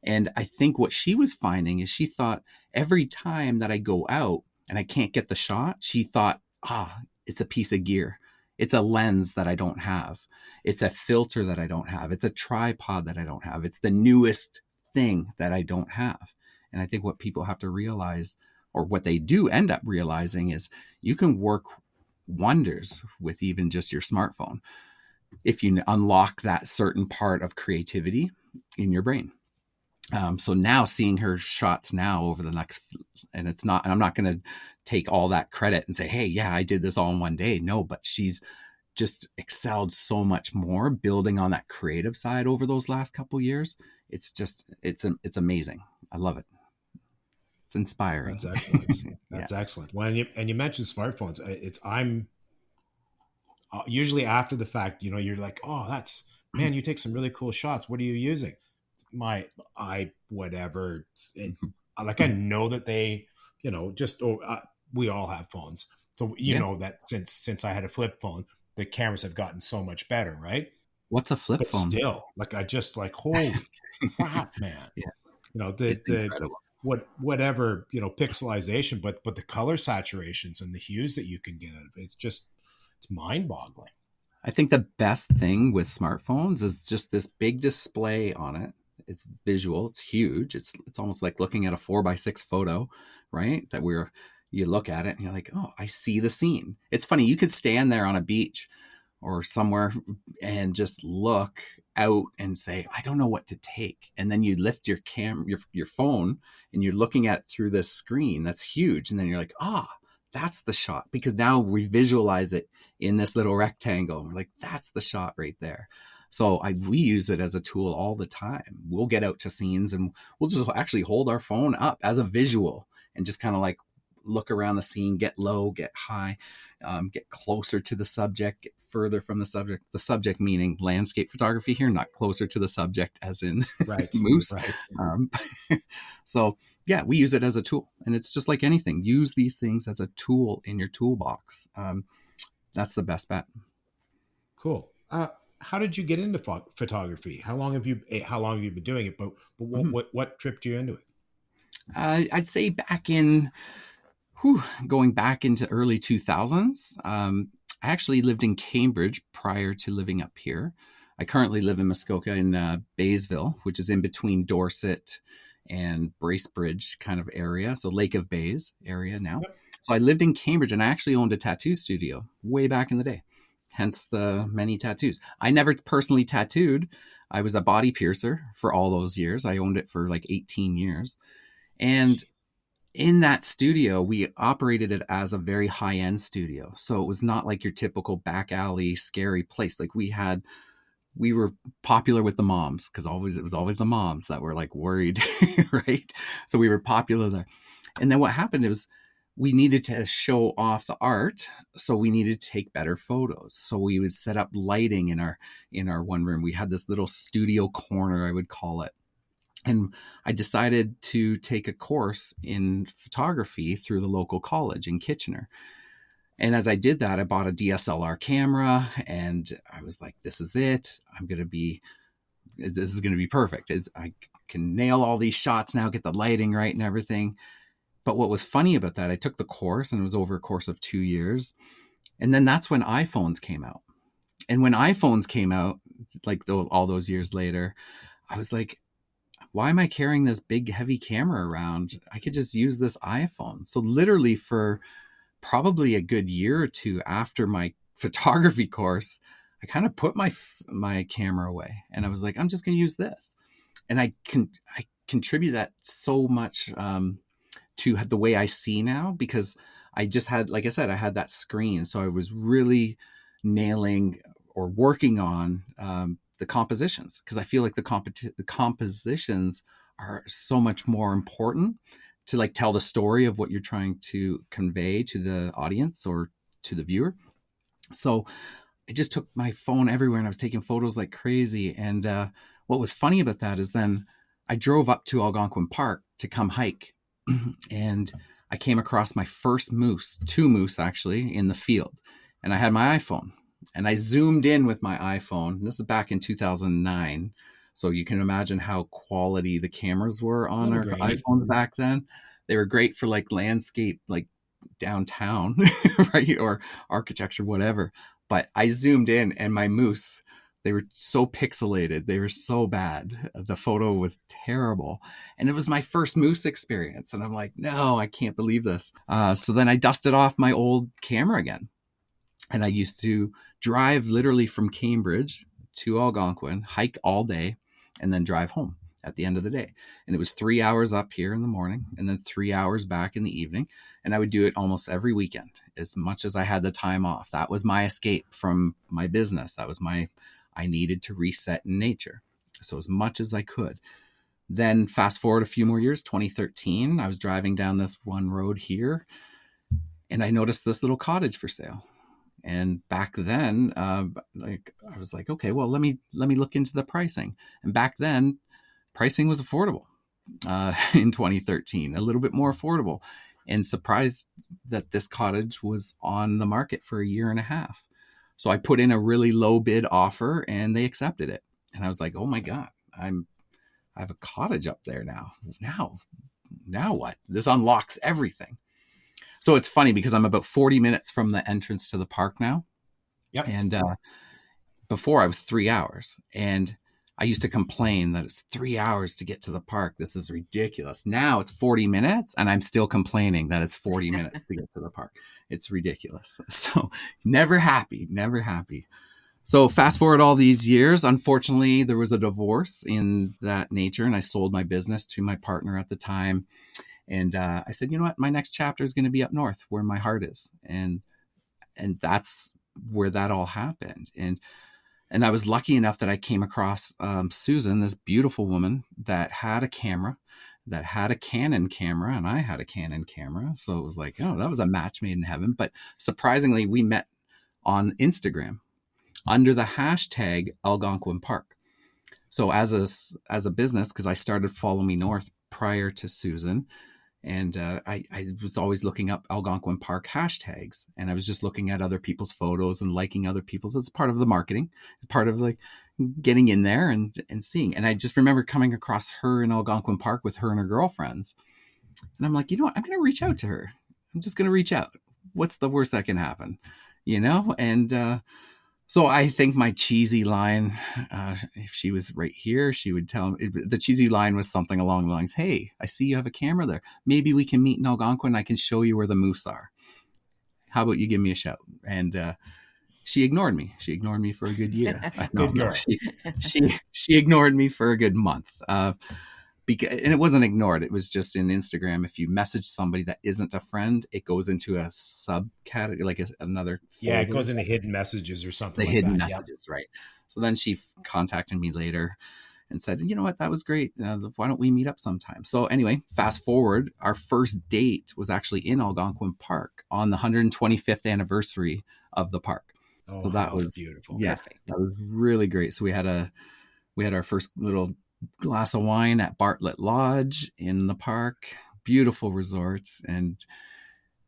Speaker 3: And I think what she was finding is she thought every time that I go out and I can't get the shot, she thought, it's a piece of gear. It's a lens that I don't have. It's a filter that I don't have. It's a tripod that I don't have. It's the newest thing that I don't have. And I think what people have to realize, or what they do end up realizing, is you can work wonders with even just your smartphone if you unlock that certain part of creativity in your brain. So now seeing her shots now over the next, and I'm not going to take all that credit and say, hey, yeah, I did this all in one day. No, but she's just excelled so much more building on that creative side over those last couple years. It's amazing. I love it. It's inspiring.
Speaker 2: That's excellent. That's excellent. Well, and you mentioned smartphones. I'm usually after the fact, you're like, oh, that's man, you take some really cool shots. What are you using? My whatever. And like, I know that they, we all have phones. So,
Speaker 3: Yeah.
Speaker 2: that since I had a flip phone, the cameras have gotten so much better. Right.
Speaker 3: What's a flip
Speaker 2: But
Speaker 3: phone?
Speaker 2: still, like, I just like, holy crap, man.
Speaker 3: Yeah, it's
Speaker 2: The
Speaker 3: incredible.
Speaker 2: whatever, pixelization, but the color saturations and the hues that you can get out of it, it's mind boggling.
Speaker 3: I think the best thing with smartphones is just this big display on it. It's visual. It's huge. It's almost like looking at a 4x6 photo, right? You look at it and you're like, oh, I see the scene. It's funny. You could stand there on a beach or somewhere and just look out and say, I don't know what to take. And then you lift your phone, and you're looking at it through this screen that's huge. And then you're like, that's the shot, because now we visualize it in this little rectangle. We're like, that's the shot right there. So we use it as a tool all the time. We'll get out to scenes and we'll just actually hold our phone up as a visual and just kind of like look around the scene, get low, get high, get closer to the subject, get further from the subject meaning landscape photography here, not closer to the subject as in
Speaker 2: Right.
Speaker 3: moose.
Speaker 2: Right.
Speaker 3: So yeah, we use it as a tool, and it's just like anything. Use these things as a tool in your toolbox. That's the best bet.
Speaker 2: Cool. How did you get into photography? How long have you been doing it? But what tripped you into it?
Speaker 3: I'd say going back into early 2000s. I actually lived in Cambridge prior to living up here. I currently live in Muskoka in Baysville, which is in between Dorset and Bracebridge kind of area. So Lake of Bays area now.
Speaker 2: Yep.
Speaker 3: So I lived in Cambridge, and I actually owned a tattoo studio way back in the day. Hence the many tattoos. I never personally tattooed. I was a body piercer for all those years. I owned it for like 18 years. And in that studio, we operated it as a very high-end studio. So it was not like your typical back alley, scary place. Like we were popular with the moms, because it was always the moms that were like worried, right? So we were popular there. And then what happened was we needed to show off the art. So we needed to take better photos. So we would set up lighting in our one room. We had this little studio corner, I would call it. And I decided to take a course in photography through the local college in Kitchener. And as I did that, I bought a DSLR camera, and I was like, this is it. This is going to be perfect. I can nail all these shots now, get the lighting right and everything. But what was funny about that, I took the course, and it was over a course of 2 years. And then that's when iPhones came out. And when iPhones came out, like all those years later, I was like, why am I carrying this big, heavy camera around? I could just use this iPhone. So literally for probably a good year or two after my photography course, I kind of put my camera away, and I was like, I'm just going to use this. And I contribute that so much to the way I see now, because I just had, like I said, I had that screen. So I was really nailing or working on the compositions, because I feel like the compositions are so much more important to like tell the story of what you're trying to convey to the audience or to the viewer. So I just took my phone everywhere, and I was taking photos like crazy. And what was funny about that is then I drove up to Algonquin Park to come hike, and I came across my first two moose actually in the field, and I had my iPhone. And I zoomed in with my iPhone. This is back in 2009. So you can imagine how quality the cameras were on our iPhones back then. They were great for like landscape, like downtown, right? Or architecture, whatever. But I zoomed in, and my moose, they were so pixelated. They were so bad. The photo was terrible. And it was my first moose experience. And I'm like, no, I can't believe this. So then I dusted off my old camera again. And I used to drive literally from Cambridge to Algonquin, hike all day, and then drive home at the end of the day. And it was 3 hours up here in the morning, and then 3 hours back in the evening. And I would do it almost every weekend, as much as I had the time off. That was my escape from my business. I needed to reset in nature. So as much as I could. Then fast forward a few more years, 2013, I was driving down this one road here, and I noticed this little cottage for sale. And back then, like I was like, okay, well, let me look into the pricing. And back then, pricing was affordable in 2013, a little bit more affordable, and surprised that this cottage was on the market for a year and a half. So I put in a really low bid offer, and they accepted it. And I was like, oh my god, I have a cottage up there now. Now what? This unlocks everything. So it's funny because I'm about 40 minutes from the entrance to the park now.
Speaker 2: Yep.
Speaker 3: And before I was 3 hours. And I used to complain that it's 3 hours to get to the park. This is ridiculous. Now it's 40 minutes and I'm still complaining that it's 40 minutes to get to the park. It's ridiculous. So never happy, never happy. So fast forward all these years, unfortunately, there was a divorce in that nature, and I sold my business to my partner at the time. And I said, you know what, my next chapter is going to be up north, where my heart is, and that's where that all happened. And I was lucky enough that I came across Susan, this beautiful woman that had a camera, that had a Canon camera, and I had a Canon camera. So it was like, oh, that was a match made in heaven. But surprisingly, we met on Instagram under the hashtag Algonquin Park. So as a business, because I started Follow Me North prior to Susan, and I was always looking up Algonquin Park hashtags, and I was just looking at other people's photos and liking other people's. It's part of the marketing, part of like getting in there and seeing. And I just remember coming across her in Algonquin Park with her and her girlfriends, and I'm like, you know what? I'm going to reach out to her. I'm just going to reach out. What's the worst that can happen, you know? And so I think my cheesy line, if she was right here, she would tell me, the cheesy line was something along the lines, hey, I see you have a camera there. Maybe we can meet in Algonquin. I can show you where the moose are. How about you give me a shout? And she ignored me. She ignored me for a good year.
Speaker 2: Good girl.
Speaker 3: She ignored me for a good month. And it wasn't ignored. It was just in Instagram. If you message somebody that isn't a friend, it goes into a subcategory, like another folder.
Speaker 2: Yeah, it goes into hidden messages or something
Speaker 3: The
Speaker 2: like
Speaker 3: hidden
Speaker 2: that.
Speaker 3: messages, right? So then she contacted me later and said, you know what, that was great. Why don't we meet up sometime? So anyway, fast forward, our first date was actually in Algonquin Park on the 125th anniversary of the park.
Speaker 2: Oh,
Speaker 3: So that was
Speaker 2: beautiful.
Speaker 3: Yeah,
Speaker 1: Perfect.
Speaker 3: that was really great. So we had our first little glass of wine at Bartlett Lodge in the park. Beautiful resort. And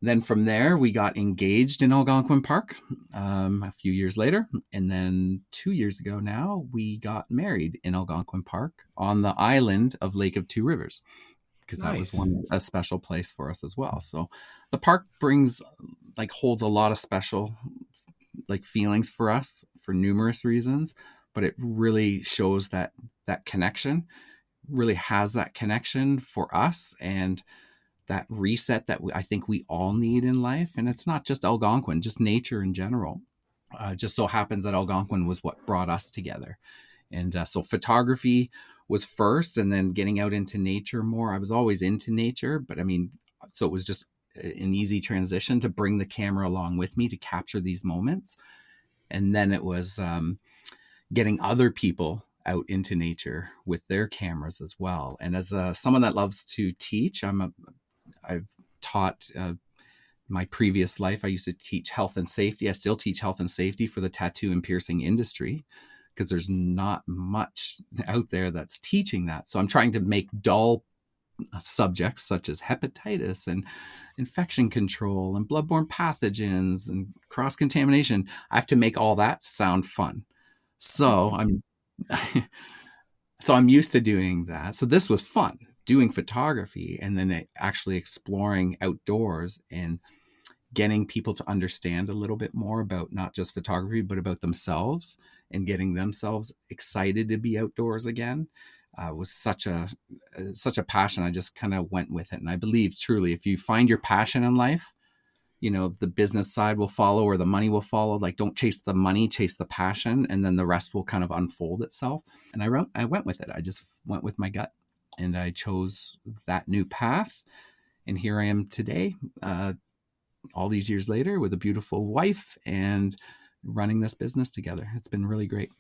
Speaker 3: then from there, we got engaged in Algonquin Park a few years later. And then 2 years ago now, we got married in Algonquin Park on the island of Lake of Two Rivers, because that was a special place for us as well. So the park holds a lot of special feelings for us for numerous reasons, but it really shows that connection, really has that connection for us, and that reset that I think we all need in life. And it's not just Algonquin, just nature in general. Just so happens that Algonquin was what brought us together. And so photography was first, and then getting out into nature more. I was always into nature, but I mean, so it was just an easy transition to bring the camera along with me to capture these moments. And then it was getting other people out into nature with their cameras as well. And as someone that loves to teach, I've taught my previous life. I used to teach health and safety. I still teach health and safety for the tattoo and piercing industry, because there's not much out there that's teaching that. So I'm trying to make dull subjects such as hepatitis and infection control and bloodborne pathogens and cross-contamination. I have to make all that sound fun. So I'm used to doing that. So this was fun, doing photography, and then actually exploring outdoors and getting people to understand a little bit more about not just photography, but about themselves, and getting themselves excited to be outdoors again. Was such a passion. I just kind of went with it. And I believe truly, if you find your passion in life, the business side will follow, or the money will follow. Like, don't chase the money, chase the passion, and then the rest will kind of unfold itself. And I went with it. I just went with my gut, and I chose that new path. And here I am today, all these years later, with a beautiful wife and running this business together. It's been really great.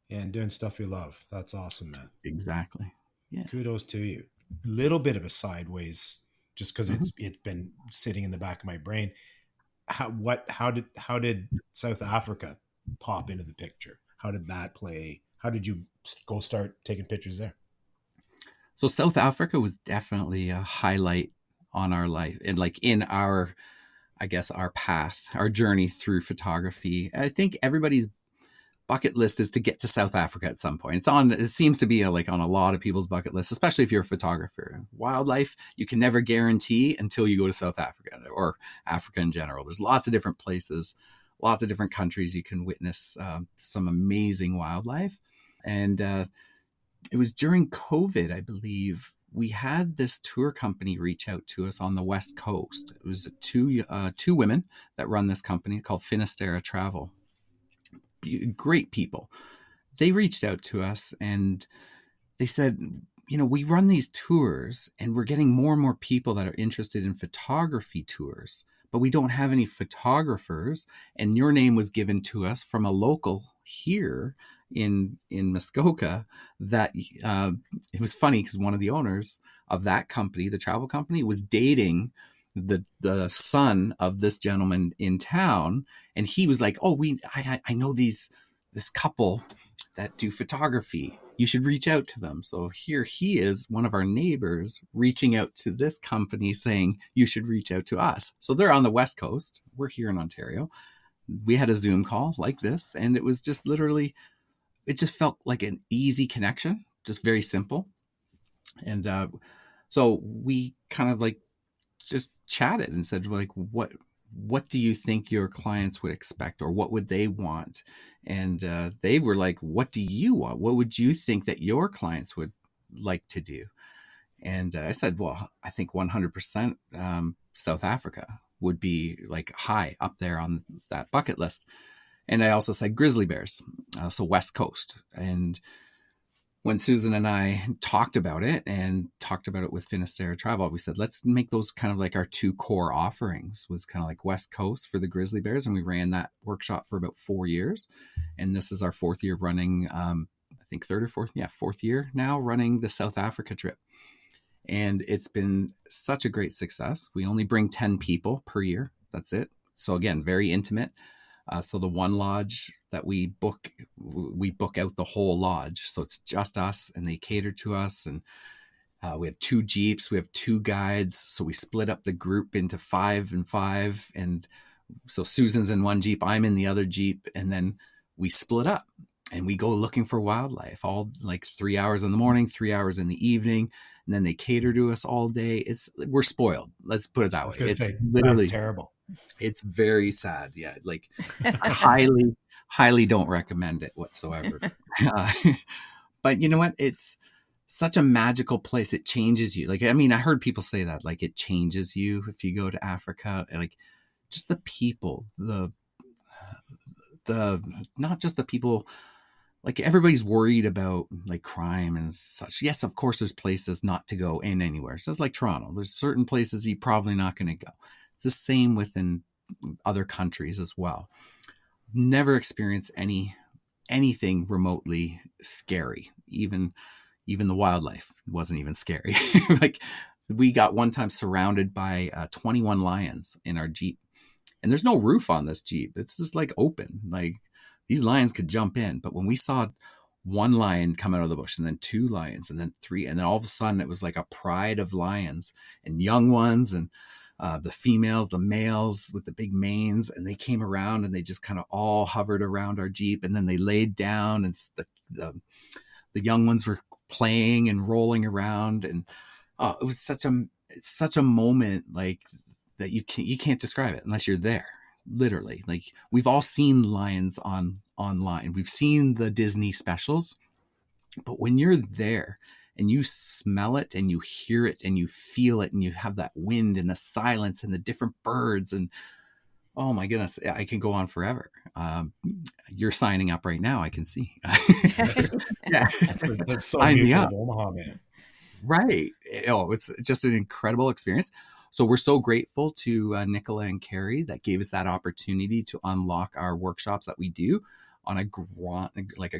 Speaker 2: And doing stuff you love. That's awesome, man.
Speaker 3: Exactly. Yeah.
Speaker 2: Kudos to you. Little bit of a sideways, just because it's been sitting in the back of my brain. how did South Africa pop into the picture? How did that play? How did you go start taking pictures there?
Speaker 3: So South Africa was definitely a highlight on our life, and like in our, I guess, our path, our journey through photography. I think everybody's bucket list is to get to South Africa at some point. It seems to be like on a lot of people's bucket list, especially if you're a photographer. Wildlife, you can never guarantee until you go to South Africa or Africa in general. There's lots of different places, lots of different countries you can witness some amazing wildlife. And it was during COVID, I believe, we had this tour company reach out to us on the West Coast. It was two women that run this company called Finisterre Travel. Great people. They reached out to us and they said, we run these tours and we're getting more and more people that are interested in photography tours, but we don't have any photographers. And your name was given to us from a local here in Muskoka that it was funny because one of the owners of that company, the travel company, was dating the son of this gentleman in town. And he was like, oh, I know this couple that do photography. You should reach out to them. So here he is, one of our neighbors, reaching out to this company saying, you should reach out to us. So they're on the West Coast. We're here in Ontario. We had a Zoom call like this, and it was just literally, it just felt like an easy connection, just very simple. And so we kind of like just chatted and said, like, what do you think your clients would expect, or what would they want? And they were like, what do you want? What would you think that your clients would like to do? And I said, well, I think 100% South Africa would be like high up there on that bucket list. And I also said grizzly bears, so West Coast. And when Susan and I talked about it with Finisterre Travel, we said, let's make those kind of like our two core offerings, was kind of like West Coast for the grizzly bears. And we ran that workshop for about 4 years. And this is our fourth year running, I think fourth year now running the South Africa trip. And it's been such a great success. We only bring 10 people per year. That's it. So again, very intimate. So the one lodge that we book out the whole lodge. So it's just us, and they cater to us. And we have 2 Jeeps, we have 2 guides. So we split up the group into 5 and 5. And so Susan's in one Jeep, I'm in the other Jeep. And then we split up and we go looking for wildlife, all like 3 hours in the morning, 3 hours in the evening. And then they cater to us all day. We're spoiled. Let's put it that way. It's literally terrible. It's very sad. Yeah. Like I highly don't recommend it whatsoever. But you know what? It's such a magical place. It changes you. Like, I mean, I heard people say that, like, it changes you if you go to Africa. Like, just the people, the not just the people, like everybody's worried about like crime and such. Yes, of course, there's places not to go in anywhere. It's just like Toronto. There's certain places you're probably not going to go. It's the same within other countries as well. Never experienced anything remotely scary. Even the wildlife wasn't even scary. Like, we got one time surrounded by 21 lions in our Jeep, and there's no roof on this Jeep. It's just like open. Like, these lions could jump in. But when we saw one lion come out of the bush, and then 2 lions, and then 3, and then all of a sudden it was like a pride of lions and young ones, and the females, the males with the big manes, and they came around and they just kind of all hovered around our Jeep, and then they laid down, and the young ones were playing and rolling around, and it was such a moment, like, that you can't describe it unless you're there. Literally, like, we've all seen lions online. We've seen the Disney specials, but when you're there and you smell it and you hear it and you feel it and you have that wind and the silence and the different birds, and oh my goodness, I can go on forever. You're signing up right now, I can see. Yeah,
Speaker 2: that's so mutual of Omaha, man.
Speaker 3: Right. Oh, it's just an incredible experience. So we're so grateful to Nicola and Carrie that gave us that opportunity to unlock our workshops that we do on a grande, like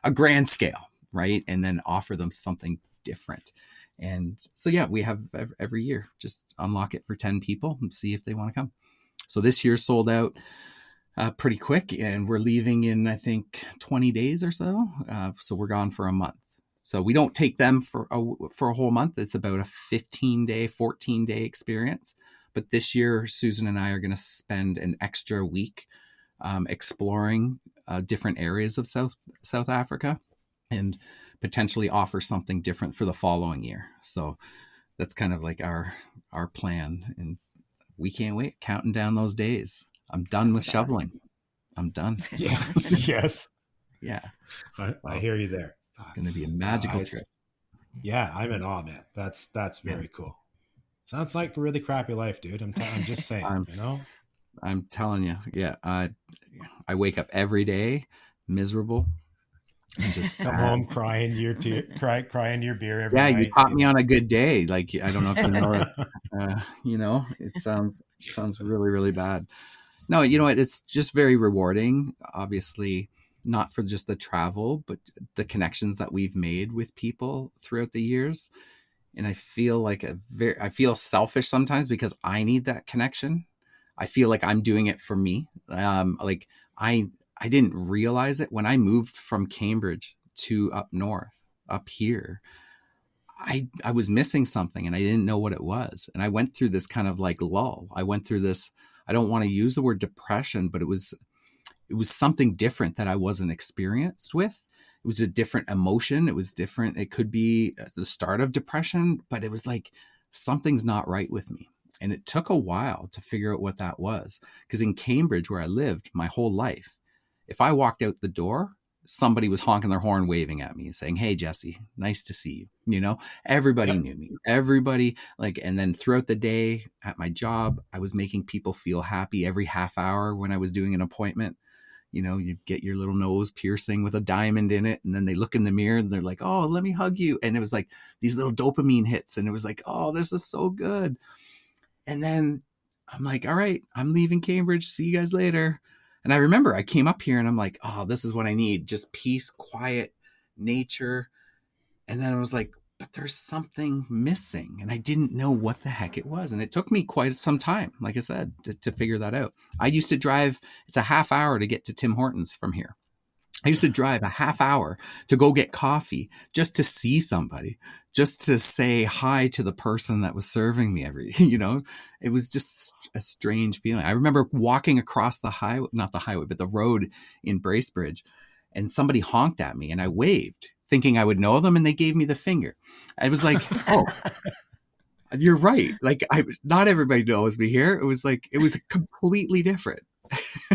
Speaker 3: a grand scale, right? And then offer them something different. And so, yeah, we have every year, just unlock it for 10 people and see if they want to come. So this year sold out pretty quick, and we're leaving in, I think, 20 days or so. So we're gone for a month. So we don't take them for a whole month. It's about a 15-day, 14-day experience. But this year, Susan and I are going to spend an extra week exploring different areas of South Africa, and potentially offer something different for the following year. So that's kind of like our plan, and we can't wait. Counting down those days. I'm done with shoveling.
Speaker 1: Awesome.
Speaker 3: I'm done.
Speaker 2: Yes, yes.
Speaker 3: Yeah.
Speaker 2: I hear you there.
Speaker 3: It's going to be a magical trip.
Speaker 2: Yeah, I'm in awe, man. That's very cool. Sounds like a really crappy life, dude. I'm just saying,
Speaker 3: I'm telling you. Yeah. I wake up every day miserable and just
Speaker 2: come home crying your beer every
Speaker 3: night.
Speaker 2: night.
Speaker 3: You caught me on a good day. Like, I don't know if you know, it sounds really, really bad. No, it's just very rewarding. Obviously, not for just the travel, but the connections that we've made with people throughout the years. And I feel like I feel selfish sometimes because I need that connection. I feel like I'm doing it for me. Like I didn't realize it when I moved from Cambridge to up north, up here. I was missing something and I didn't know what it was. And I went through this kind of like lull. I went through this, I don't want to use the word depression, but it was something different that I wasn't experienced with. It was a different emotion. It was different. It could be the start of depression, but it was like something's not right with me. And it took a while to figure out what that was. Because in Cambridge, where I lived my whole life, if I walked out the door, somebody was honking their horn, waving at me and saying, "Hey, Jesse, nice to see you." Everybody knew me. Everybody, like, and then throughout the day at my job, I was making people feel happy every half hour when I was doing an appointment. You get your little nose piercing with a diamond in it, and then they look in the mirror and they're like, "Oh, let me hug you." And it was like these little dopamine hits, and it was like, "Oh, this is so good." And then I'm like, "All right, I'm leaving Cambridge. See you guys later." And I remember I came up here and I'm like, "Oh, this is what I need. Just peace, quiet, nature." And then I was like, but there's something missing. And I didn't know what the heck it was. And it took me quite some time, like I said, to figure that out. I used to drive, it's a half hour to get to Tim Hortons from here. I used to drive a half hour to go get coffee just to see somebody, just to say hi to the person that was serving me it was just a strange feeling. I remember walking across the highway, not the highway, but the road in Bracebridge, and somebody honked at me and I waved thinking I would know them. And they gave me the finger. I was like, "Oh, you're right." Like not everybody knows me here. It was completely different.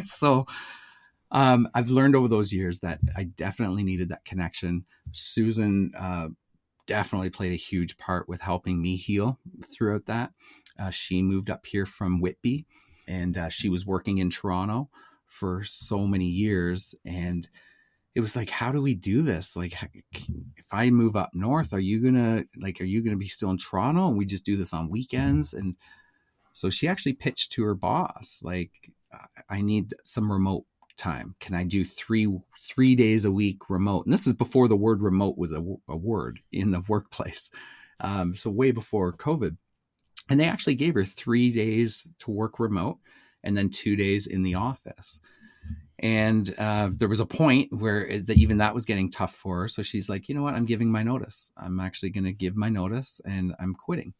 Speaker 3: So, I've learned over those years that I definitely needed that connection. Susan definitely played a huge part with helping me heal throughout that. She moved up here from Whitby, and she was working in Toronto for so many years. And it was like, how do we do this? Like, if I move up north, are you gonna be still in Toronto and we just do this on weekends? And so she actually pitched to her boss, like, "I need some remote time. Can I do three days a week remote?" And this is before the word remote was a word in the workplace. So way before COVID. And they actually gave her 3 days to work remote and then 2 days in the office. And there was a point where even that was getting tough for her. So she's like, "You know what? I'm giving my notice. I'm actually going to give my notice and I'm quitting."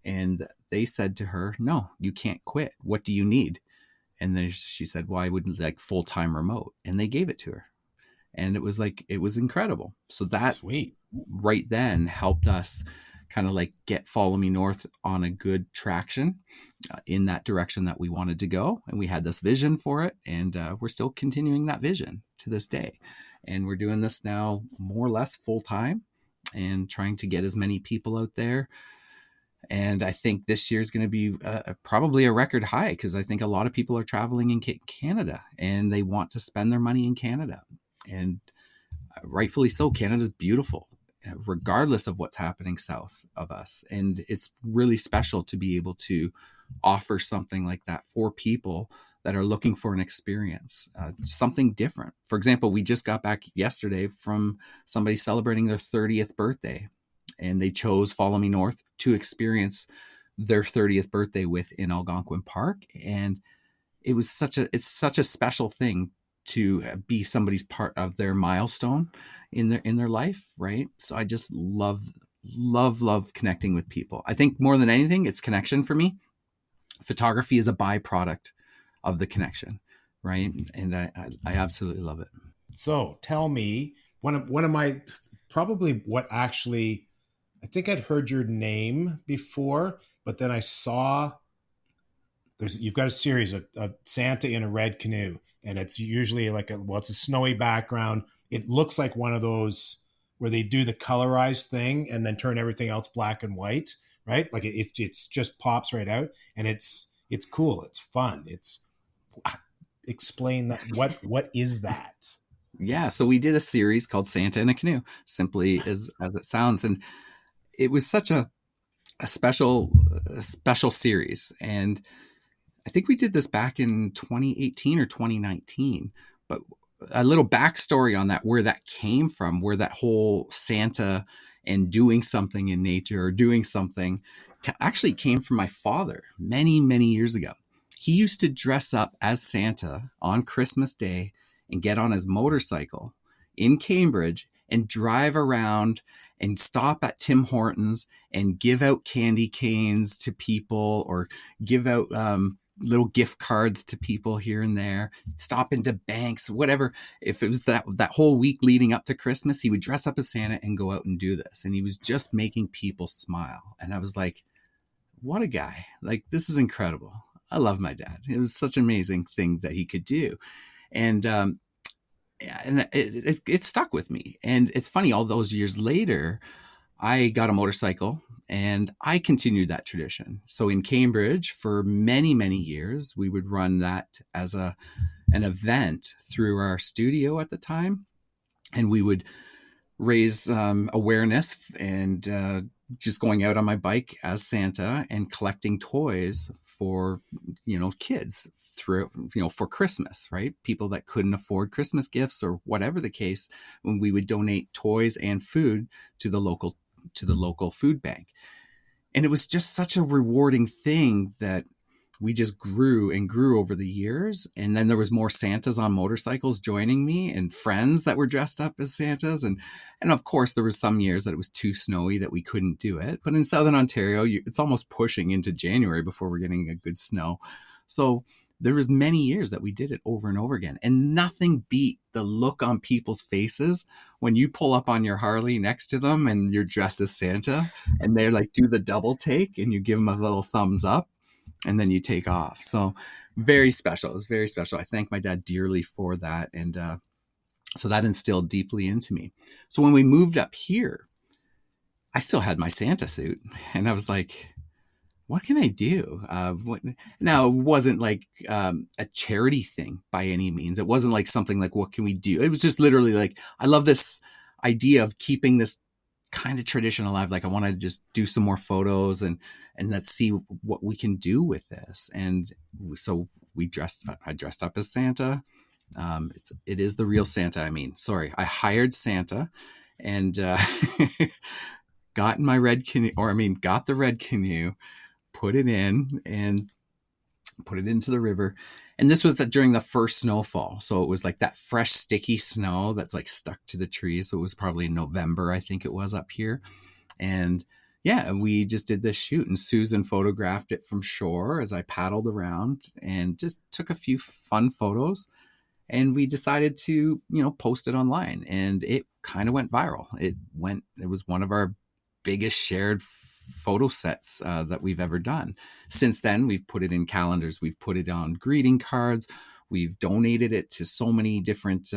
Speaker 3: And they said to her, "No, you can't quit. What do you need?" And then she said, "Well, I would like full-time remote." And they gave it to her. And it was incredible. So that
Speaker 2: Sweet.
Speaker 3: right then helped us kind of like get Follow Me North on a good traction in that direction that we wanted to go. And we had this vision for it. And we're still continuing that vision to this day. And we're doing this now more or less full time and trying to get as many people out there. And I think this year is going to be probably a record high, because I think a lot of people are traveling in Canada and they want to spend their money in Canada. And rightfully so. Canada's beautiful, regardless of what's happening south of us. And it's really special to be able to offer something like that for people that are looking for an experience, something different. For example, we just got back yesterday from somebody celebrating their 30th birthday. and they chose Follow Me North to experience their 30th birthday with in Algonquin Park. And it's such a special thing to be somebody's part of their milestone in their life, right? So I just love connecting with people. I think more than anything, it's connection for me. Photography is a byproduct of the connection, right? And I absolutely love it.
Speaker 2: So tell me, one of my, probably what actually, I think I'd heard your name before, but then I saw you've got a series of Santa in a red canoe, and it's usually like it's a snowy background. It looks like one of those where they do the colorized thing and then turn everything else black and white, right? Like it's just pops right out, and it's cool. It's fun. Explain that. What is that?
Speaker 3: Yeah, so we did a series called Santa in a Canoe, simply as it sounds, and it was such a special series. And I think we did this back in 2018 or 2019. But a little backstory on that, where that came from, where that whole Santa and doing something in nature or doing something actually came from my father many, many years ago. He used to dress up as Santa on Christmas Day and get on his motorcycle in Cambridge and drive around and stop at Tim Hortons and give out candy canes to people, or give out little gift cards to people here and there, stop into banks, whatever. If it was that whole week leading up to Christmas, he would dress up as Santa and go out and do this. And he was just making people smile. And I was like, what a guy. Like, this is incredible. I love my dad. It was such an amazing thing that he could do. And it stuck with me. And it's funny, all those years later, I got a motorcycle and I continued that tradition. So in Cambridge for many, many years, we would run that as an event through our studio at the time. And we would raise awareness and just going out on my bike as Santa and collecting toys for, kids through, for Christmas, right? People that couldn't afford Christmas gifts or whatever the case, when we would donate toys and food to the local food bank. And it was just such a rewarding thing that we just grew and grew over the years. And then there was more Santas on motorcycles joining me, and friends that were dressed up as Santas. And of course, there was some years that it was too snowy that we couldn't do it. But in Southern Ontario, it's almost pushing into January before we're getting a good snow. So there was many years that we did it over and over again. And nothing beat the look on people's faces when you pull up on your Harley next to them and you're dressed as Santa, and they're like, do the double take and you give them a little thumbs up, and then you take off. So very special. It was very special. I thank my dad dearly for that. And so that instilled deeply into me. So when we moved up here, I still had my Santa suit, and I was like, what can I do? Now, it wasn't like a charity thing by any means. It wasn't like something like, what can we do? It was just literally like, I love this idea of keeping this kind of tradition alive. Like, I want to just do some more photos and let's see what we can do with this. And so I dressed up as Santa. It is the real Santa. I hired Santa and got in my red canoe, got the red canoe, put it in and put it into the river. And this was during the first snowfall. So it was like that fresh, sticky snow that's like stuck to the trees. So it was probably in November, I think it was, up here. And yeah, we just did this shoot, and Susan photographed it from shore as I paddled around and just took a few fun photos. And we decided to, post it online, and it kind of went viral. It was one of our biggest shared photo sets that we've ever done. Since then, we've put it in calendars, we've put it on greeting cards, we've donated it to so many different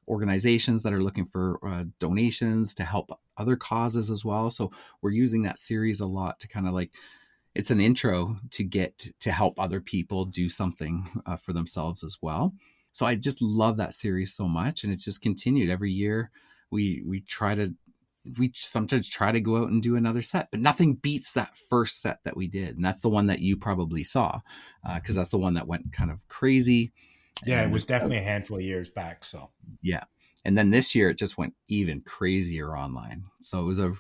Speaker 3: organizations that are looking for donations to help other causes as well. So we're using that series a lot to kind of like, it's an intro to get to help other people do something for themselves as well. So I just love that series so much, and it's just continued every year. We sometimes try to go out and do another set, but nothing beats that first set that we did. And that's the one that you probably saw, because that's the one that went kind of crazy.
Speaker 2: Yeah, it was definitely a handful of years back. So
Speaker 3: yeah. And then this year it just went even crazier online. So it was a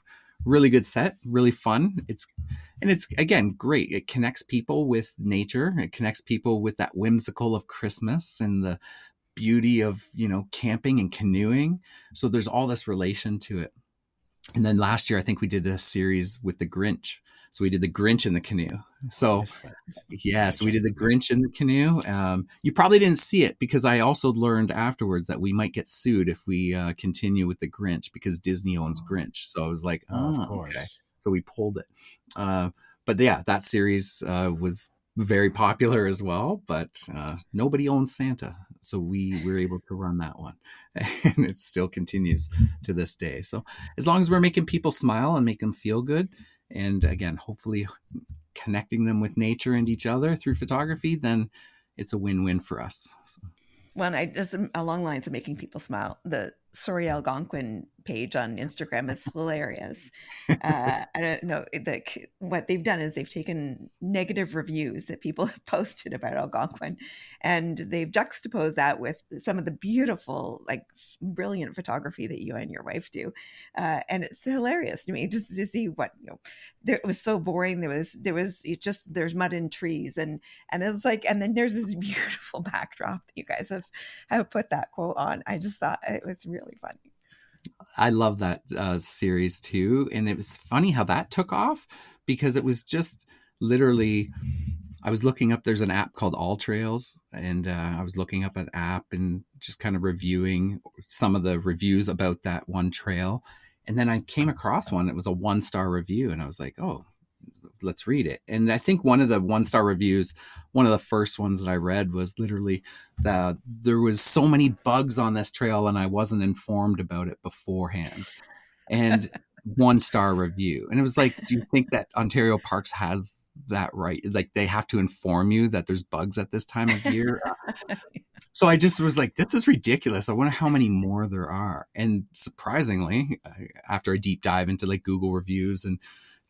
Speaker 3: really good set, really fun. It's again great. It connects people with nature. It connects people with that whimsical of Christmas and the beauty of, camping and canoeing. So there's all this relation to it. And then last year, I think we did a series with the Grinch. So we did the Grinch in the canoe. So
Speaker 2: Missed that.
Speaker 3: yeah, so we
Speaker 2: Gotcha.
Speaker 3: did the Grinch in the canoe. You probably didn't see it because I also learned afterwards that we might get sued if we continue with the Grinch because Disney owns Grinch. So I was like,
Speaker 2: Of
Speaker 3: oh, okay.
Speaker 2: course.
Speaker 3: So we pulled it. But yeah, that series was very popular as well. But nobody owns Santa, so we were able to run that one, and it still continues to this day. So as long as we're making people smile and make them feel good, and again, hopefully connecting them with nature and each other through photography, then it's a win-win for us. So.
Speaker 1: Well, I just along lines of making people smile. The Sorry Algonquin page on Instagram is hilarious. I don't know what they've done is they've taken negative reviews that people have posted about Algonquin, and they've juxtaposed that with some of the beautiful, like brilliant photography that you and your wife do, and it's hilarious to me just to see what it was so boring. There's mud and trees, and it's like, and then there's this beautiful backdrop that you guys have put that quote on. I just thought it was really funny.
Speaker 3: I love that series too. And it was funny how that took off because it was just literally, I was looking up, there's an app called All Trails, and I was looking up an app and just kind of reviewing some of the reviews about that one trail. And then I came across one, it was a 1-star review, and I was like, oh, let's read it. And I think one of the 1-star reviews, one of the first ones that I read was literally there was so many bugs on this trail and I wasn't informed about it beforehand. And 1-star review. And it was like, do you think that Ontario Parks has that right? Like they have to inform you that there's bugs at this time of year. So I just was like, this is ridiculous. I wonder how many more there are. And surprisingly, after a deep dive into like Google reviews and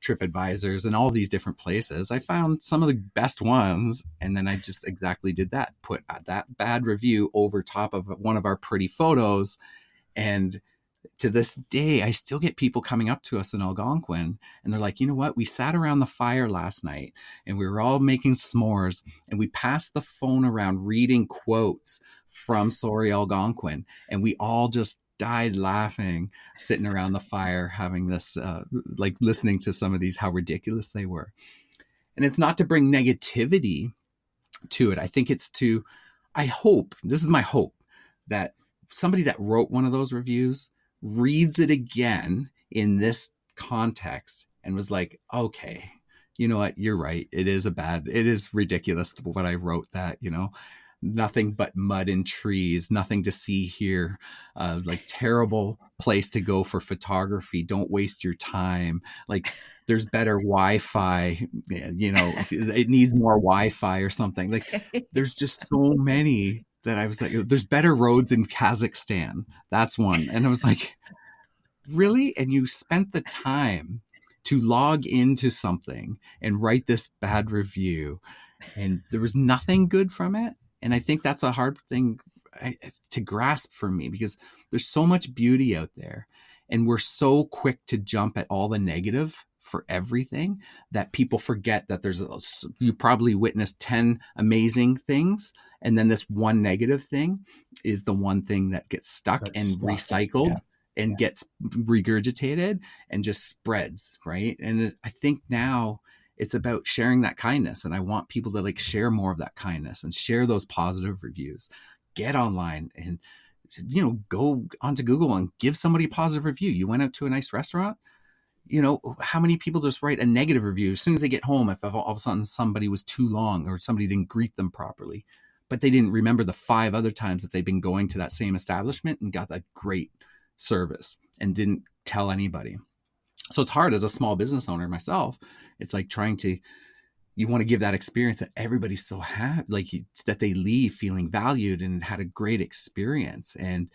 Speaker 3: TripAdvisors and all these different places, I found some of the best ones. And then I just exactly did that, put that bad review over top of one of our pretty photos. And to this day, I still get people coming up to us in Algonquin and they're like, you know what? We sat around the fire last night and we were all making s'mores and we passed the phone around reading quotes from Sorry Algonquin. And we all just died laughing, sitting around the fire, having this, like listening to some of these, how ridiculous they were. And it's not to bring negativity to it. I think it's to, I hope, this is my hope, that somebody that wrote one of those reviews reads it again in this context and was like, okay, you know what? You're right. It is ridiculous what I wrote that, nothing but mud and trees, nothing to see here, like terrible place to go for photography. Don't waste your time. Like there's better Wi-Fi, it needs more Wi-Fi or something. Like there's just so many that I was like, there's better roads in Kazakhstan. That's one. And I was like, really? And you spent the time to log into something and write this bad review and there was nothing good from it. And I think that's a hard thing to grasp for me because there's so much beauty out there and we're so quick to jump at all the negative for everything that people forget that you probably witnessed 10 amazing things and then this one negative thing is the one thing that gets stuck and recycled and gets regurgitated and just spreads, right? And I think now it's about sharing that kindness, and I want people to like share more of that kindness and share those positive reviews. Get online and go onto Google and give somebody a positive review. You went out to a nice restaurant, how many people just write a negative review as soon as they get home if all of a sudden somebody was too long or somebody didn't greet them properly, but they didn't remember the 5 other times that they've been going to that same establishment and got that great service and didn't tell anybody. So it's hard as a small business owner myself. It's like you want to give that experience that everybody's so happy, like that they leave feeling valued and had a great experience. And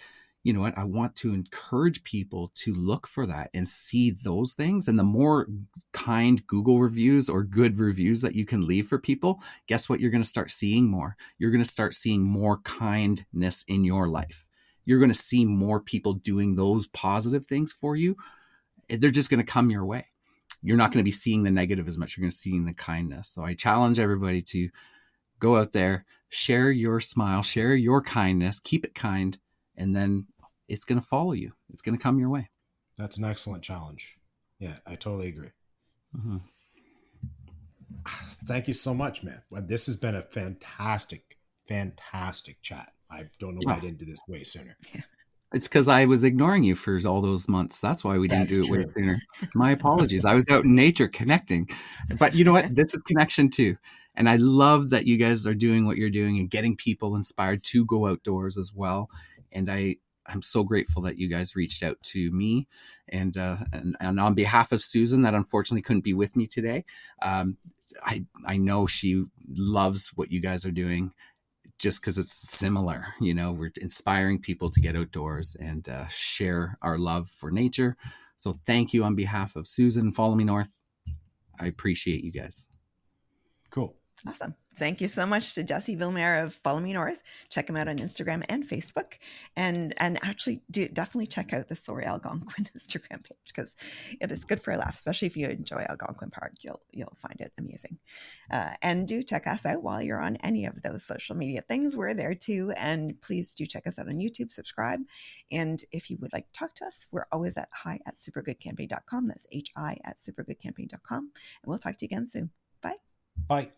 Speaker 3: you know what? I want to encourage people to look for that and see those things. And the more kind Google reviews or good reviews that you can leave for people, guess what? You're going to start seeing more. You're going to start seeing more kindness in your life. You're going to see more people doing those positive things for you. they're just going to come your way. You're not going to be seeing the negative as much. You're going to be seeing the kindness. So I challenge everybody to go out there, share your smile, share your kindness, keep it kind, and then it's going to follow you. It's going to come your way.
Speaker 2: That's an excellent challenge. Yeah, I totally agree.
Speaker 3: Mm-hmm.
Speaker 2: Thank you so much, man. Well, this has been a fantastic, fantastic chat. I don't know why I didn't do this way sooner.
Speaker 3: It's because I was ignoring you for all those months. That's why we didn't do it way sooner. My apologies. I was out in nature connecting. But you know what? This is connection too. And I love that you guys are doing what you're doing and getting people inspired to go outdoors as well. And I'm so grateful that you guys reached out to me. And on behalf of Susan, that unfortunately couldn't be with me today, I know she loves what you guys are doing. Just because it's similar, we're inspiring people to get outdoors and share our love for nature. So thank you on behalf of Susan. Follow Me North. I appreciate you guys.
Speaker 2: Cool.
Speaker 1: Awesome. Thank you so much to Jesse Vilmer of Follow Me North. Check him out on Instagram and Facebook. And actually definitely check out the Sorry Algonquin Instagram page, because it is good for a laugh, especially if you enjoy Algonquin Park. You'll find it amusing. And do check us out while you're on any of those social media things. We're there too. And please do check us out on YouTube, subscribe. And if you would like to talk to us, we're always at hi@supergoodcamping.com. That's hi@supergoodcamping.com. And we'll talk to you again soon. Bye.
Speaker 2: Bye.